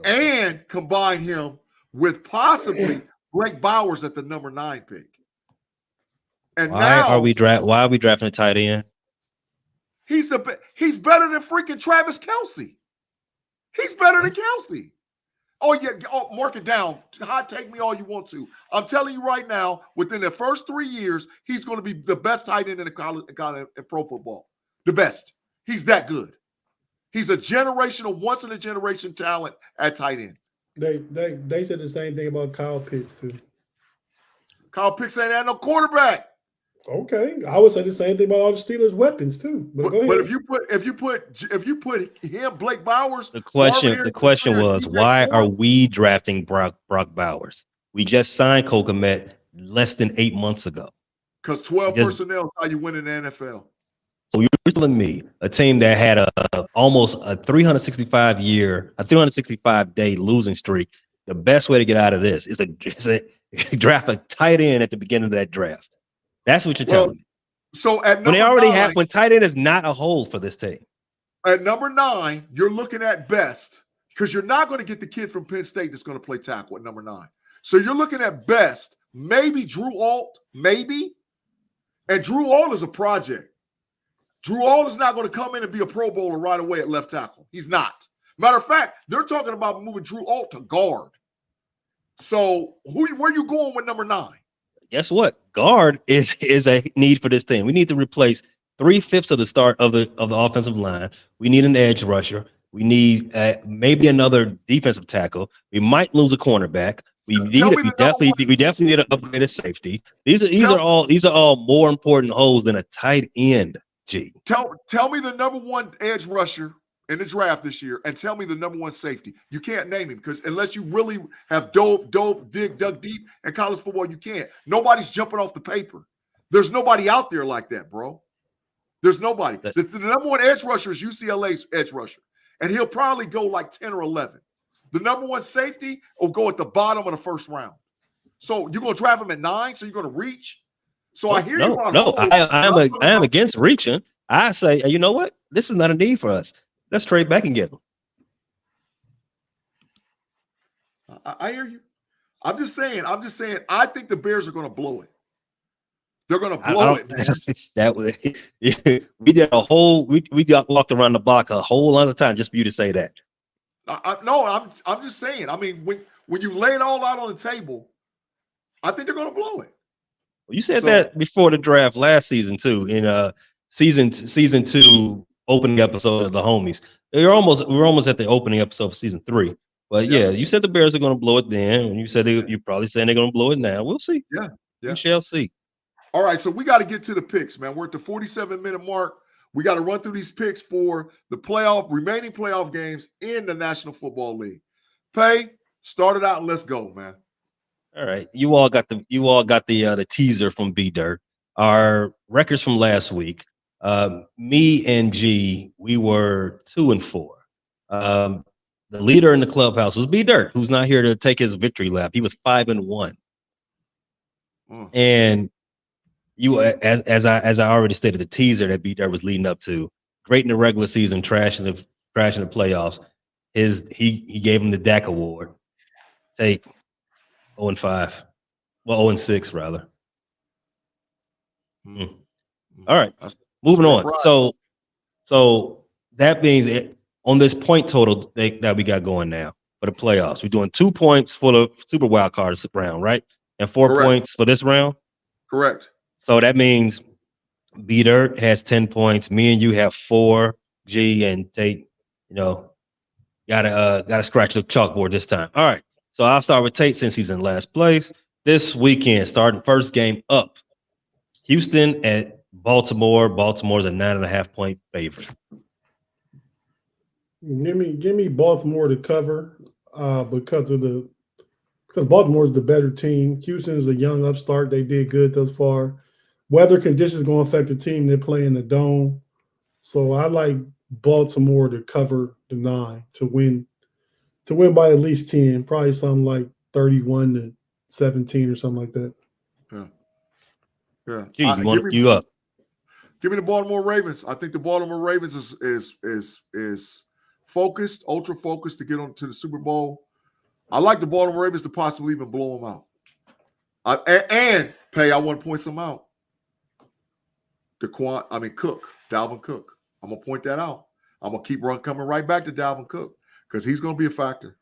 and combine him with possibly Blake Bowers at the number 9 pick. And why are we drafting a tight end? He's better than freaking Travis Kelce. He's better than Kelce. Oh, yeah. Oh, mark it down. Hot take me all you want to. I'm telling you right now, within the first 3 years, he's going to be the best tight end in pro football. The best. He's that good. He's a generational, once-in-a-generation talent at tight end. They said the same thing about Kyle Pitts, too. Kyle Pitts ain't had no quarterback. Okay, I would say the same thing about all the Steelers' weapons too. But if you put him, Blake Bowers. The question was, why are we drafting Brock Bowers? We just signed Cole Kmet less than 8 months ago. Because 12 personnel is how you win in the NFL. So you're telling me a team that had almost a 365-day losing streak, the best way to get out of this is to draft a tight end at the beginning of that draft. That's what you're telling me. So at number when they already 9, have, when tight end is not a hole for this team. At number 9, you're looking at best, because you're not going to get the kid from Penn State that's going to play tackle at number 9. So you're looking at best, maybe Drew Alt, maybe. And Drew Alt is a project. Drew Alt is not going to come in and be a Pro Bowler right away at left tackle. He's not. Matter of fact, they're talking about moving Drew Alt to guard. So where are you going with number 9? Guess what? Guard is a need for this team. We need to replace 3/5 of the start of the offensive line. We need an edge rusher. We need maybe another defensive tackle. We might lose a cornerback. We definitely need an upgraded safety. These are all more important holes than a tight end. G. Tell me the number 1 edge rusher in the draft this year, and tell me the number 1 safety. You can't name him, because unless you really have dug deep in college football, you can't. Nobody's jumping off the paper. There's nobody out there like that, bro. There's nobody. The number 1 edge rusher is UCLA's edge rusher, and he'll probably go like 10 or 11. The number 1 safety will go at the bottom of the first round. So you're going to draft him at 9, so you're going to reach? So I hear you. I am against reaching. I say, you know what? This is not a need for us. Let's trade back and get him. I hear you. I'm just saying. I think the Bears are going to blow it. They're going to blow it, man. That was we did a whole. We got walked around the block a whole lot of time just for you to say that. I'm just saying. I mean, when you lay it all out on the table, I think they're going to blow it. You said that before the draft last season too. In season 2 opening episode of the Homies, we're almost at the opening episode of season 3. But yeah, you said the Bears are going to blow it then, and you said you're probably saying they're going to blow it now. We'll see. Yeah, we shall see. All right, so we got to get to the picks, man. We're at the 47-minute mark. We got to run through these picks for the remaining playoff games in the National Football League. Pay, start it out and let's go, man. All right, you all got the teaser from B Dirt. Our records from last week. Me and G, we were 2-4. The leader in the clubhouse was B Dirt, who's not here to take his victory lap. He was 5-1. And you, as I already stated, the teaser that B Dirt was leading up to, great in the regular season, trash in the playoffs. He gave him the Dak Award. Tate 0-5, well 0-6 rather. All right, moving on. So that means on this point total that we got going now for the playoffs, we're doing 2 points for the Super Wild Card round, right? And 4 points for this round. Correct. So that means B Dirt has 10 points. Me and you have 4. G and Tate, gotta scratch the chalkboard this time. All right. So I'll start with Tate since he's in last place. This weekend, starting first game up, Houston at Baltimore. Baltimore's a 9.5-point favorite. Give me Baltimore to cover because Baltimore's the better team. Houston is a young upstart. They did good thus far. Weather conditions going to affect the team. They play in the dome. So I like Baltimore to cover the 9 to win by at least 10, probably something like 31-17 or something like that. Yeah. Gee, you up? Give me the Baltimore Ravens. I think the Baltimore Ravens is focused, ultra focused to get on to the Super Bowl. I like the Baltimore Ravens to possibly even blow them out. And Pay, I want to point some out. Dalvin Cook. I'm gonna point that out. I'm gonna keep coming right back to Dalvin Cook because he's gonna be a factor.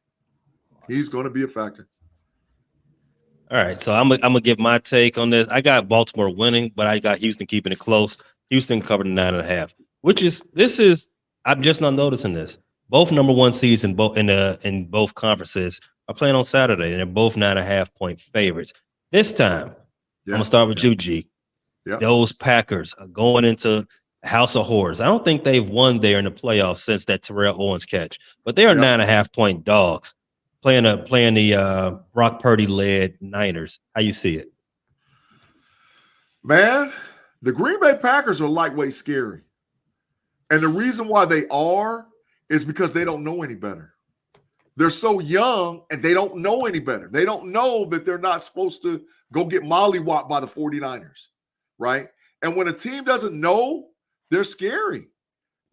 All right, so I'm gonna give my take on this. I got Baltimore winning, but I got Houston keeping it close. Houston covered 9.5, I'm just not noticing this. Both number 1 seeds in both conferences are playing on Saturday, and they're both 9.5-point favorites. This time, I'm gonna start with you, G. Yeah. Those Packers are going into House of Horrors. I don't think they've won there in the playoffs since that Terrell Owens catch, but they are 9.5-point dogs. playing the Brock Purdy led Niners. How you see it? Man, the Green Bay Packers are lightweight scary. And the reason why they are is because they don't know any better. They're so young and they don't know any better. They don't know that they're not supposed to go get mollywopped by the 49ers, right? And when a team doesn't know, they're scary.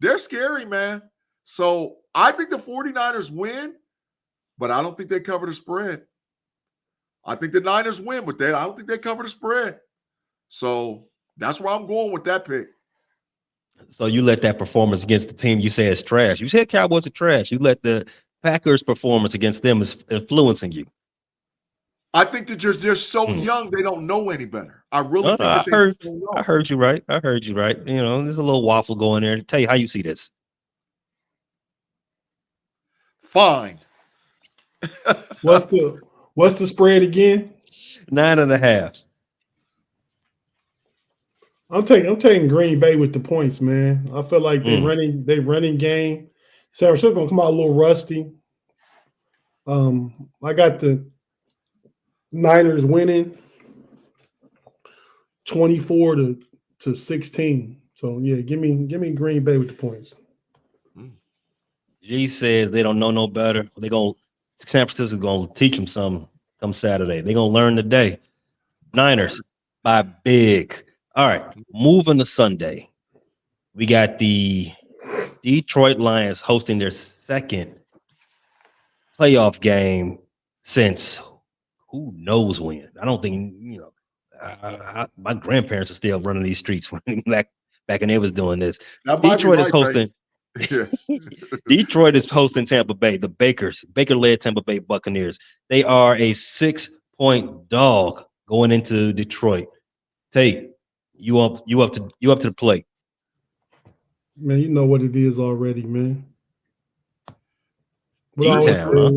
They're scary, man. So I think the 49ers win, but I don't think they cover the spread. I think the Niners win, but I don't think they cover the spread. So that's where I'm going with that pick. So you let that performance against the team you say is trash. You said Cowboys are trash. You let the Packers' performance against them is influencing you. I think that they're so young they don't know any better. I really think that they don't know. I heard you right. You know, there's a little waffle going there. Tell you how you see this. Fine. What's the spread again? 9.5. I'm taking Green Bay with the points, man. I feel like they running game. San Francisco gonna come out a little rusty. I got the Niners winning 24-16. So yeah, give me Green Bay with the points. G says they don't know no better. San Francisco's gonna teach them something come Saturday. They're gonna learn today. Niners by big. All right, moving to Sunday. We got the Detroit Lions hosting their second playoff game since who knows when. I don't think, my grandparents are still running these streets back when they was doing this. Detroit is hosting. Yeah. Detroit is hosting Tampa Bay. The Baker-led Tampa Bay Buccaneers. They are a 6-point dog going into Detroit. Tate, you up to the plate. Man, you know what it is already, man. D-town, huh?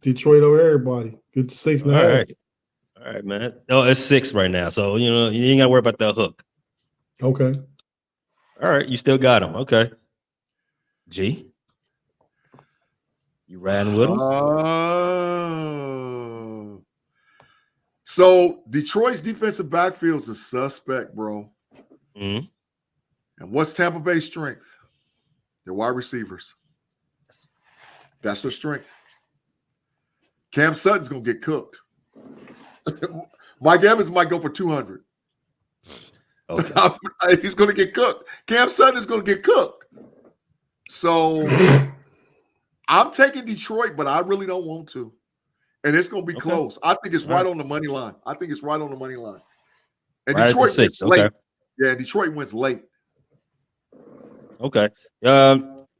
Detroit over everybody. Good to 6.5. All right, man. Oh, it's 6 right now, so you ain't gotta worry about that hook. Okay. All right, you still got him. Okay. G, you riding with him? So Detroit's defensive backfield is a suspect, bro. Mm-hmm. And what's Tampa Bay's strength? Their wide receivers. That's their strength. Cam Sutton's going to get cooked. Mike Evans might go for 200. Okay. He's going to get cooked. Cam Sutton is going to get cooked. So I'm taking Detroit, but I really don't want to. And it's going to be close. I think it's right on the money line. And right Detroit wins late. Okay. Yeah, Detroit wins late. Okay.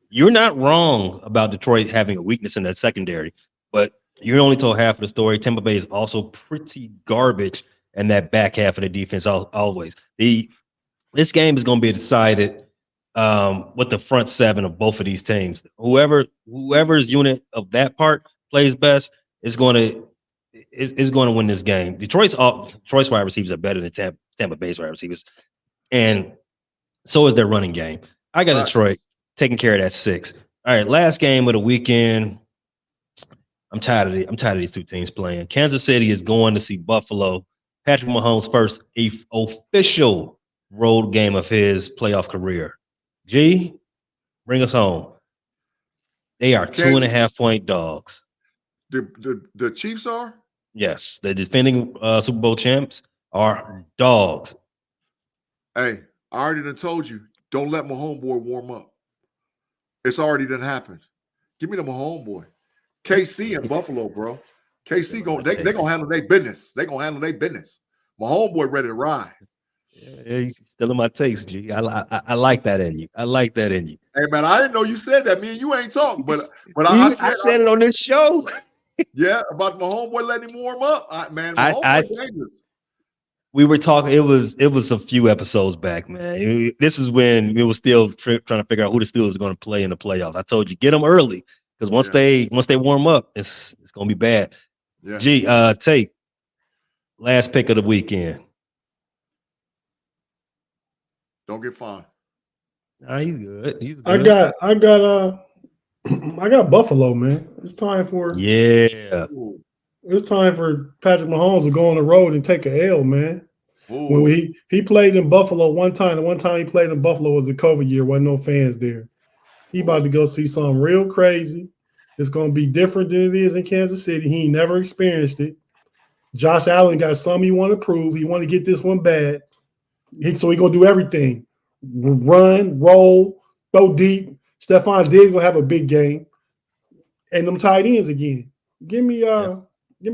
You're not wrong about Detroit having a weakness in that secondary, but you're only told half of the story. Tampa Bay is also pretty garbage in that back half of the defense always. This game is going to be decided with the front seven of both of these teams. Whoever's unit of that part plays best is going to win this game. Detroit's wide receivers are better than Tampa Bay's wide receivers, and so is their running game. I got Detroit taking care of that 6. All right, last game of the weekend. I'm tired of these two teams playing. Kansas City is going to see Buffalo. Patrick Mahomes' first official road game of his playoff career. G, bring us home. They are 2.5-point dogs. The Chiefs are? Yes, the defending Super Bowl champs are dogs. Hey, I already done told you, don't let my homeboy warm up. It's already done happened. Give me the homeboy. KC and Buffalo, bro. KC they gonna handle their business. They gonna handle their business. My homeboy ready to ride. Yeah, he's still in my taste, G. I like that in you. Hey man, I didn't know you said that. Me and you ain't talking, but I said it on this show. Yeah, about my homeboy letting him warm up. My homeboy dangerous. We were talking. It was a few episodes back, man. This is when we were still trying to figure out who the Steelers are going to play in the playoffs. I told you, get them early because once they warm up, it's going to be bad. Yeah. G, Tate, last pick of the weekend. Don't get fined. Nah, he's good. He's good. I got I got Buffalo, man. It's time for Ooh, Patrick Mahomes to go on the road and take a L, man. When ooh. he played in Buffalo one time, the one time he played in Buffalo was the COVID year, wasn't no fans there. He about to go see something real crazy. It's gonna be different than it is in Kansas City. He ain't never experienced it. Josh Allen got something he want to prove. He want to get this one bad. So he gonna do everything: run, roll, throw deep. Stephon Diggs gonna have a big game, and them tight ends again. Give me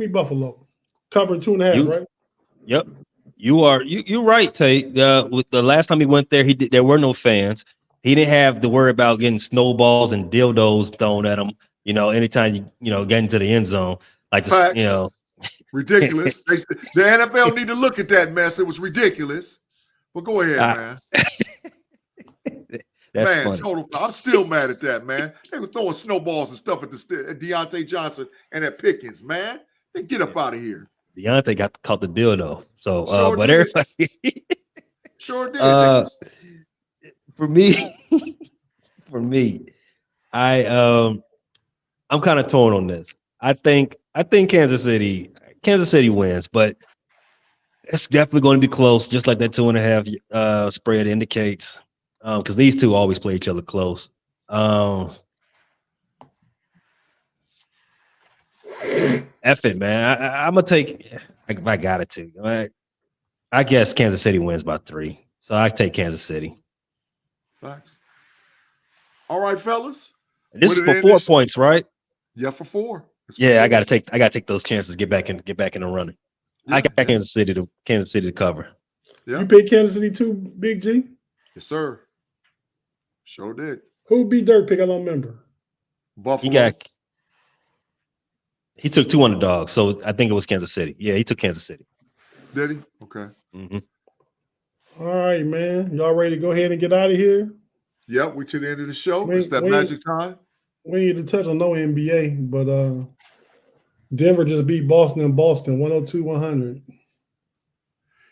Buffalo covering 2.5, right? Yep. You're right, Tate. With the last time he went there, there were no fans. He didn't have to worry about getting snowballs and dildos thrown at him. Anytime you get into the end zone, like Facts. Ridiculous. The NFL need to look at that mess. It was ridiculous. But go ahead, man. That's man, funny. total. I'm still mad at that, man. They were throwing snowballs and stuff at Deontay Johnson and at Pickens, man. They get up out of here. Deontay caught the dildo. So, Sure but did. everybody, Sure did. for me, I'm kind of torn on this. I think Kansas City wins, but it's definitely going to be close, just like that 2.5 spread indicates. Because these two always play each other close. F it, man. I'm gonna take. I got it too. I guess Kansas City wins by 3, so I take Kansas City. Facts. All right, fellas. This is for 4 points, right? Yeah, for 4. I gotta take those chances. Get back in the running. Yeah, I got Kansas City to cover. Yeah. You pick Kansas City too, Big G? Yes, sir. Sure did. Who beat Dirt pick? I don't remember. Buffalo. He took 2 underdogs, so I think it was Kansas City. Yeah, he took Kansas City. Did he? Okay. Mm-hmm. All right, man. Y'all ready to go ahead and get out of here? Yep, we to the end of the show. It's that magic time. We need to touch on no NBA, but Denver just beat Boston in Boston, 102-100.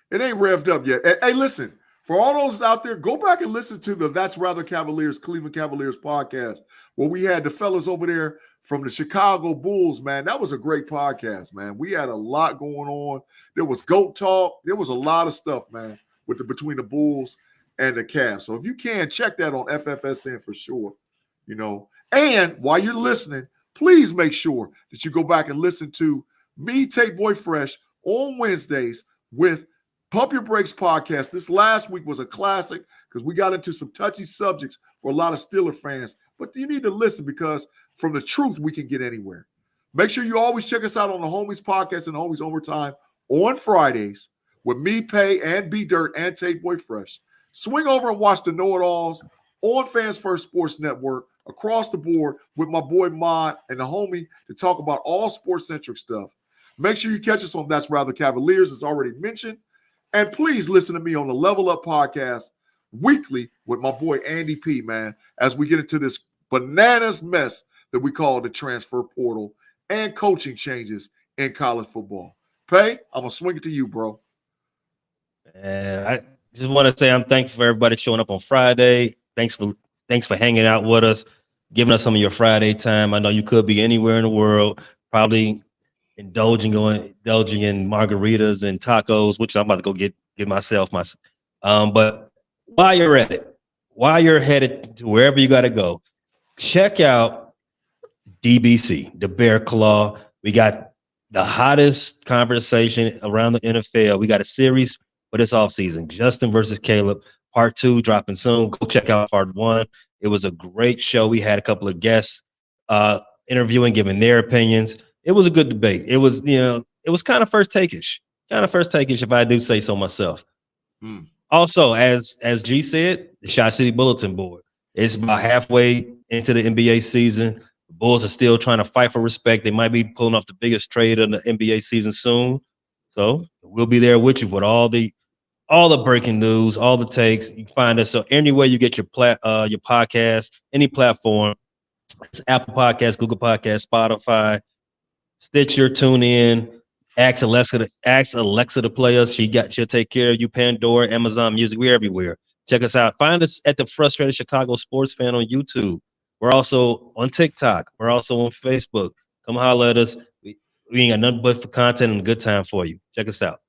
It ain't revved up yet. Hey, listen, for all those out there, go back and listen to the That's Rather Cavaliers, Cleveland Cavaliers podcast, where we had the fellas over there from the Chicago Bulls, man. That was a great podcast, man. We had a lot going on. There was GOAT talk. There was a lot of stuff, man, between the Bulls and the Cavs. So if you can, check that on FFSN for sure, And while you're listening, please make sure that you go back and listen to me, Tate Boy Fresh, on Wednesdays with Pump Your Brakes podcast. This last week was a classic because we got into some touchy subjects for a lot of Steeler fans. But you need to listen because from the truth, we can get anywhere. Make sure you always check us out on the Homies podcast and Homies Overtime on Fridays with me, Pay, and B Dirt, and Tate Boy Fresh. Swing over and watch the Know-It-Alls on Fans First Sports Network across the board with my boy Mod and the homie to talk about all sports-centric stuff. Make sure you catch us on That's Rather Cavaliers, as already mentioned. And please listen to me on the Level Up podcast weekly with my boy Andy P, man, as we get into this bananas mess that we call the transfer portal and coaching changes in college football. Pay, I'm going to swing it to you, bro. And I just want to say I'm thankful for everybody showing up on Friday. Thanks for hanging out with us, giving us some of your Friday time. I know you could be anywhere in the world, probably indulging in margaritas and tacos, which I'm about to go get myself. But while you're at it, while you're headed to wherever you got to go, check out DBC, the Bear Claw. We got the hottest conversation around the NFL. We got a series for this offseason, Justin versus Caleb, part 2 dropping soon. Go check out part 1. It was a great show. We had a couple of guests interviewing, giving their opinions. It was a good debate. It was, it was kind of first take-ish if I do say so myself. Also, as G said, the Shot City Bulletin Board. It's about halfway into the NBA season. The Bulls are still trying to fight for respect. They might be pulling off the biggest trade of the NBA season soon. So we'll be there with you with all the breaking news, all the takes. You can find us so anywhere you get your podcast, any platform. It's Apple Podcasts, Google Podcasts, Spotify, Stitcher, TuneIn. Ask Alexa to play us. She'll take care of you. Pandora, Amazon Music, we're everywhere. Check us out. Find us at the Frustrated Chicago Sports Fan on YouTube. We're also on TikTok. We're also on Facebook. Come holler at us. We ain't got nothing but for content and a good time for you. Check us out.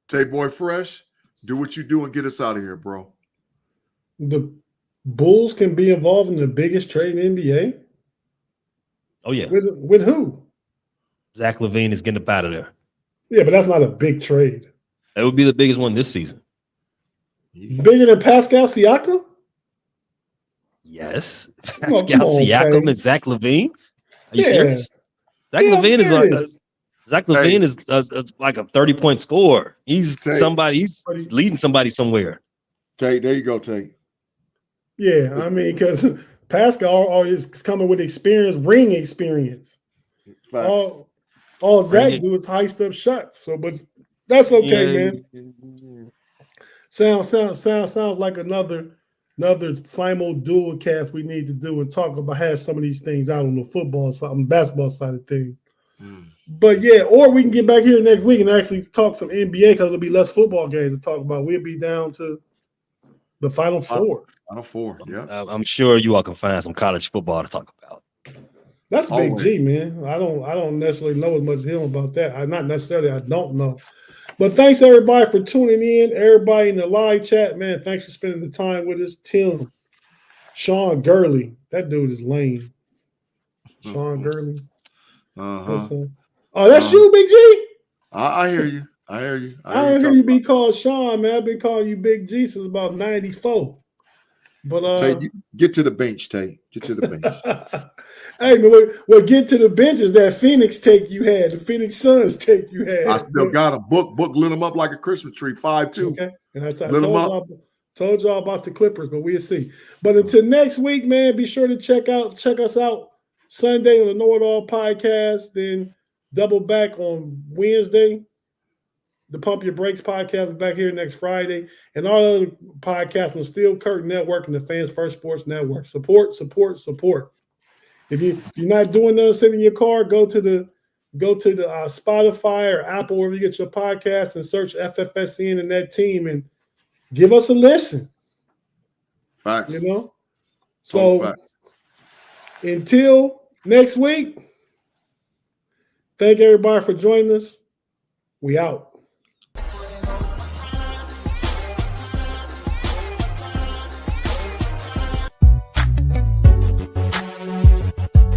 Tate Boy Fresh, do what you do and get us out of here, bro. The Bulls can be involved in the biggest trade in the NBA. Oh, yeah. With who? Zach LaVine is getting up out of there. Yeah, but that's not a big trade. That would be the biggest one this season. Bigger than Pascal Siakam? Yes. Come on, Pascal Siakam Tate. and Zach LaVine? Are you Yeah. serious? Zach Yeah, I'm LaVine is like serious. Zach LaVine is like a 30-point scorer. He's Tate. somebody. He's leading somebody somewhere. Tate, there you go, Tate. Yeah, I mean, because Pascal is coming with experience, ring experience. Facts. All Zach do is heist up shots. So, but that's okay, man. Sounds like another simul dual cast we need to do and talk about, have some of these things out on the football side, on the basketball side of things. But yeah, or we can get back here next week and actually talk some NBA because there'll be less football games to talk about. We'll be down to the Final Four. Final Four, yeah. I'm sure you all can find some college football to talk about. That's Big G, man. I don't necessarily know as much as him about that. I don't know. But thanks everybody for tuning in. Everybody in the live chat, man. Thanks for spending the time with us. Tim, Sean Gurley, that dude is lame. Sean Gurley. Oh, that's you, Big G. I hear you. I hear you. I don't hear you be called Sean, man. I've been calling you Big G since about 94. But Tate, get to the bench, Tate. Get to the bench. Hey, man, what get to the bench is that Phoenix take you had, the Phoenix Suns take you had. I still got a book lit them up like a Christmas tree, 5-2. Okay, and I told y'all about the Clippers, but we'll see. But until next week, man, be sure to check us out Sunday on the Know It All podcast, then double back on Wednesday. The Pump Your Brakes podcast is back here next Friday, and all other podcasts on Steel Curtain Network and the Fans First Sports Network. Support. If you're not doing nothing, sitting in your car, go to the Spotify or Apple, wherever you get your podcast, and search FFSN and that team, and give us a listen. Facts. You know. So until next week, thank everybody for joining us. We out.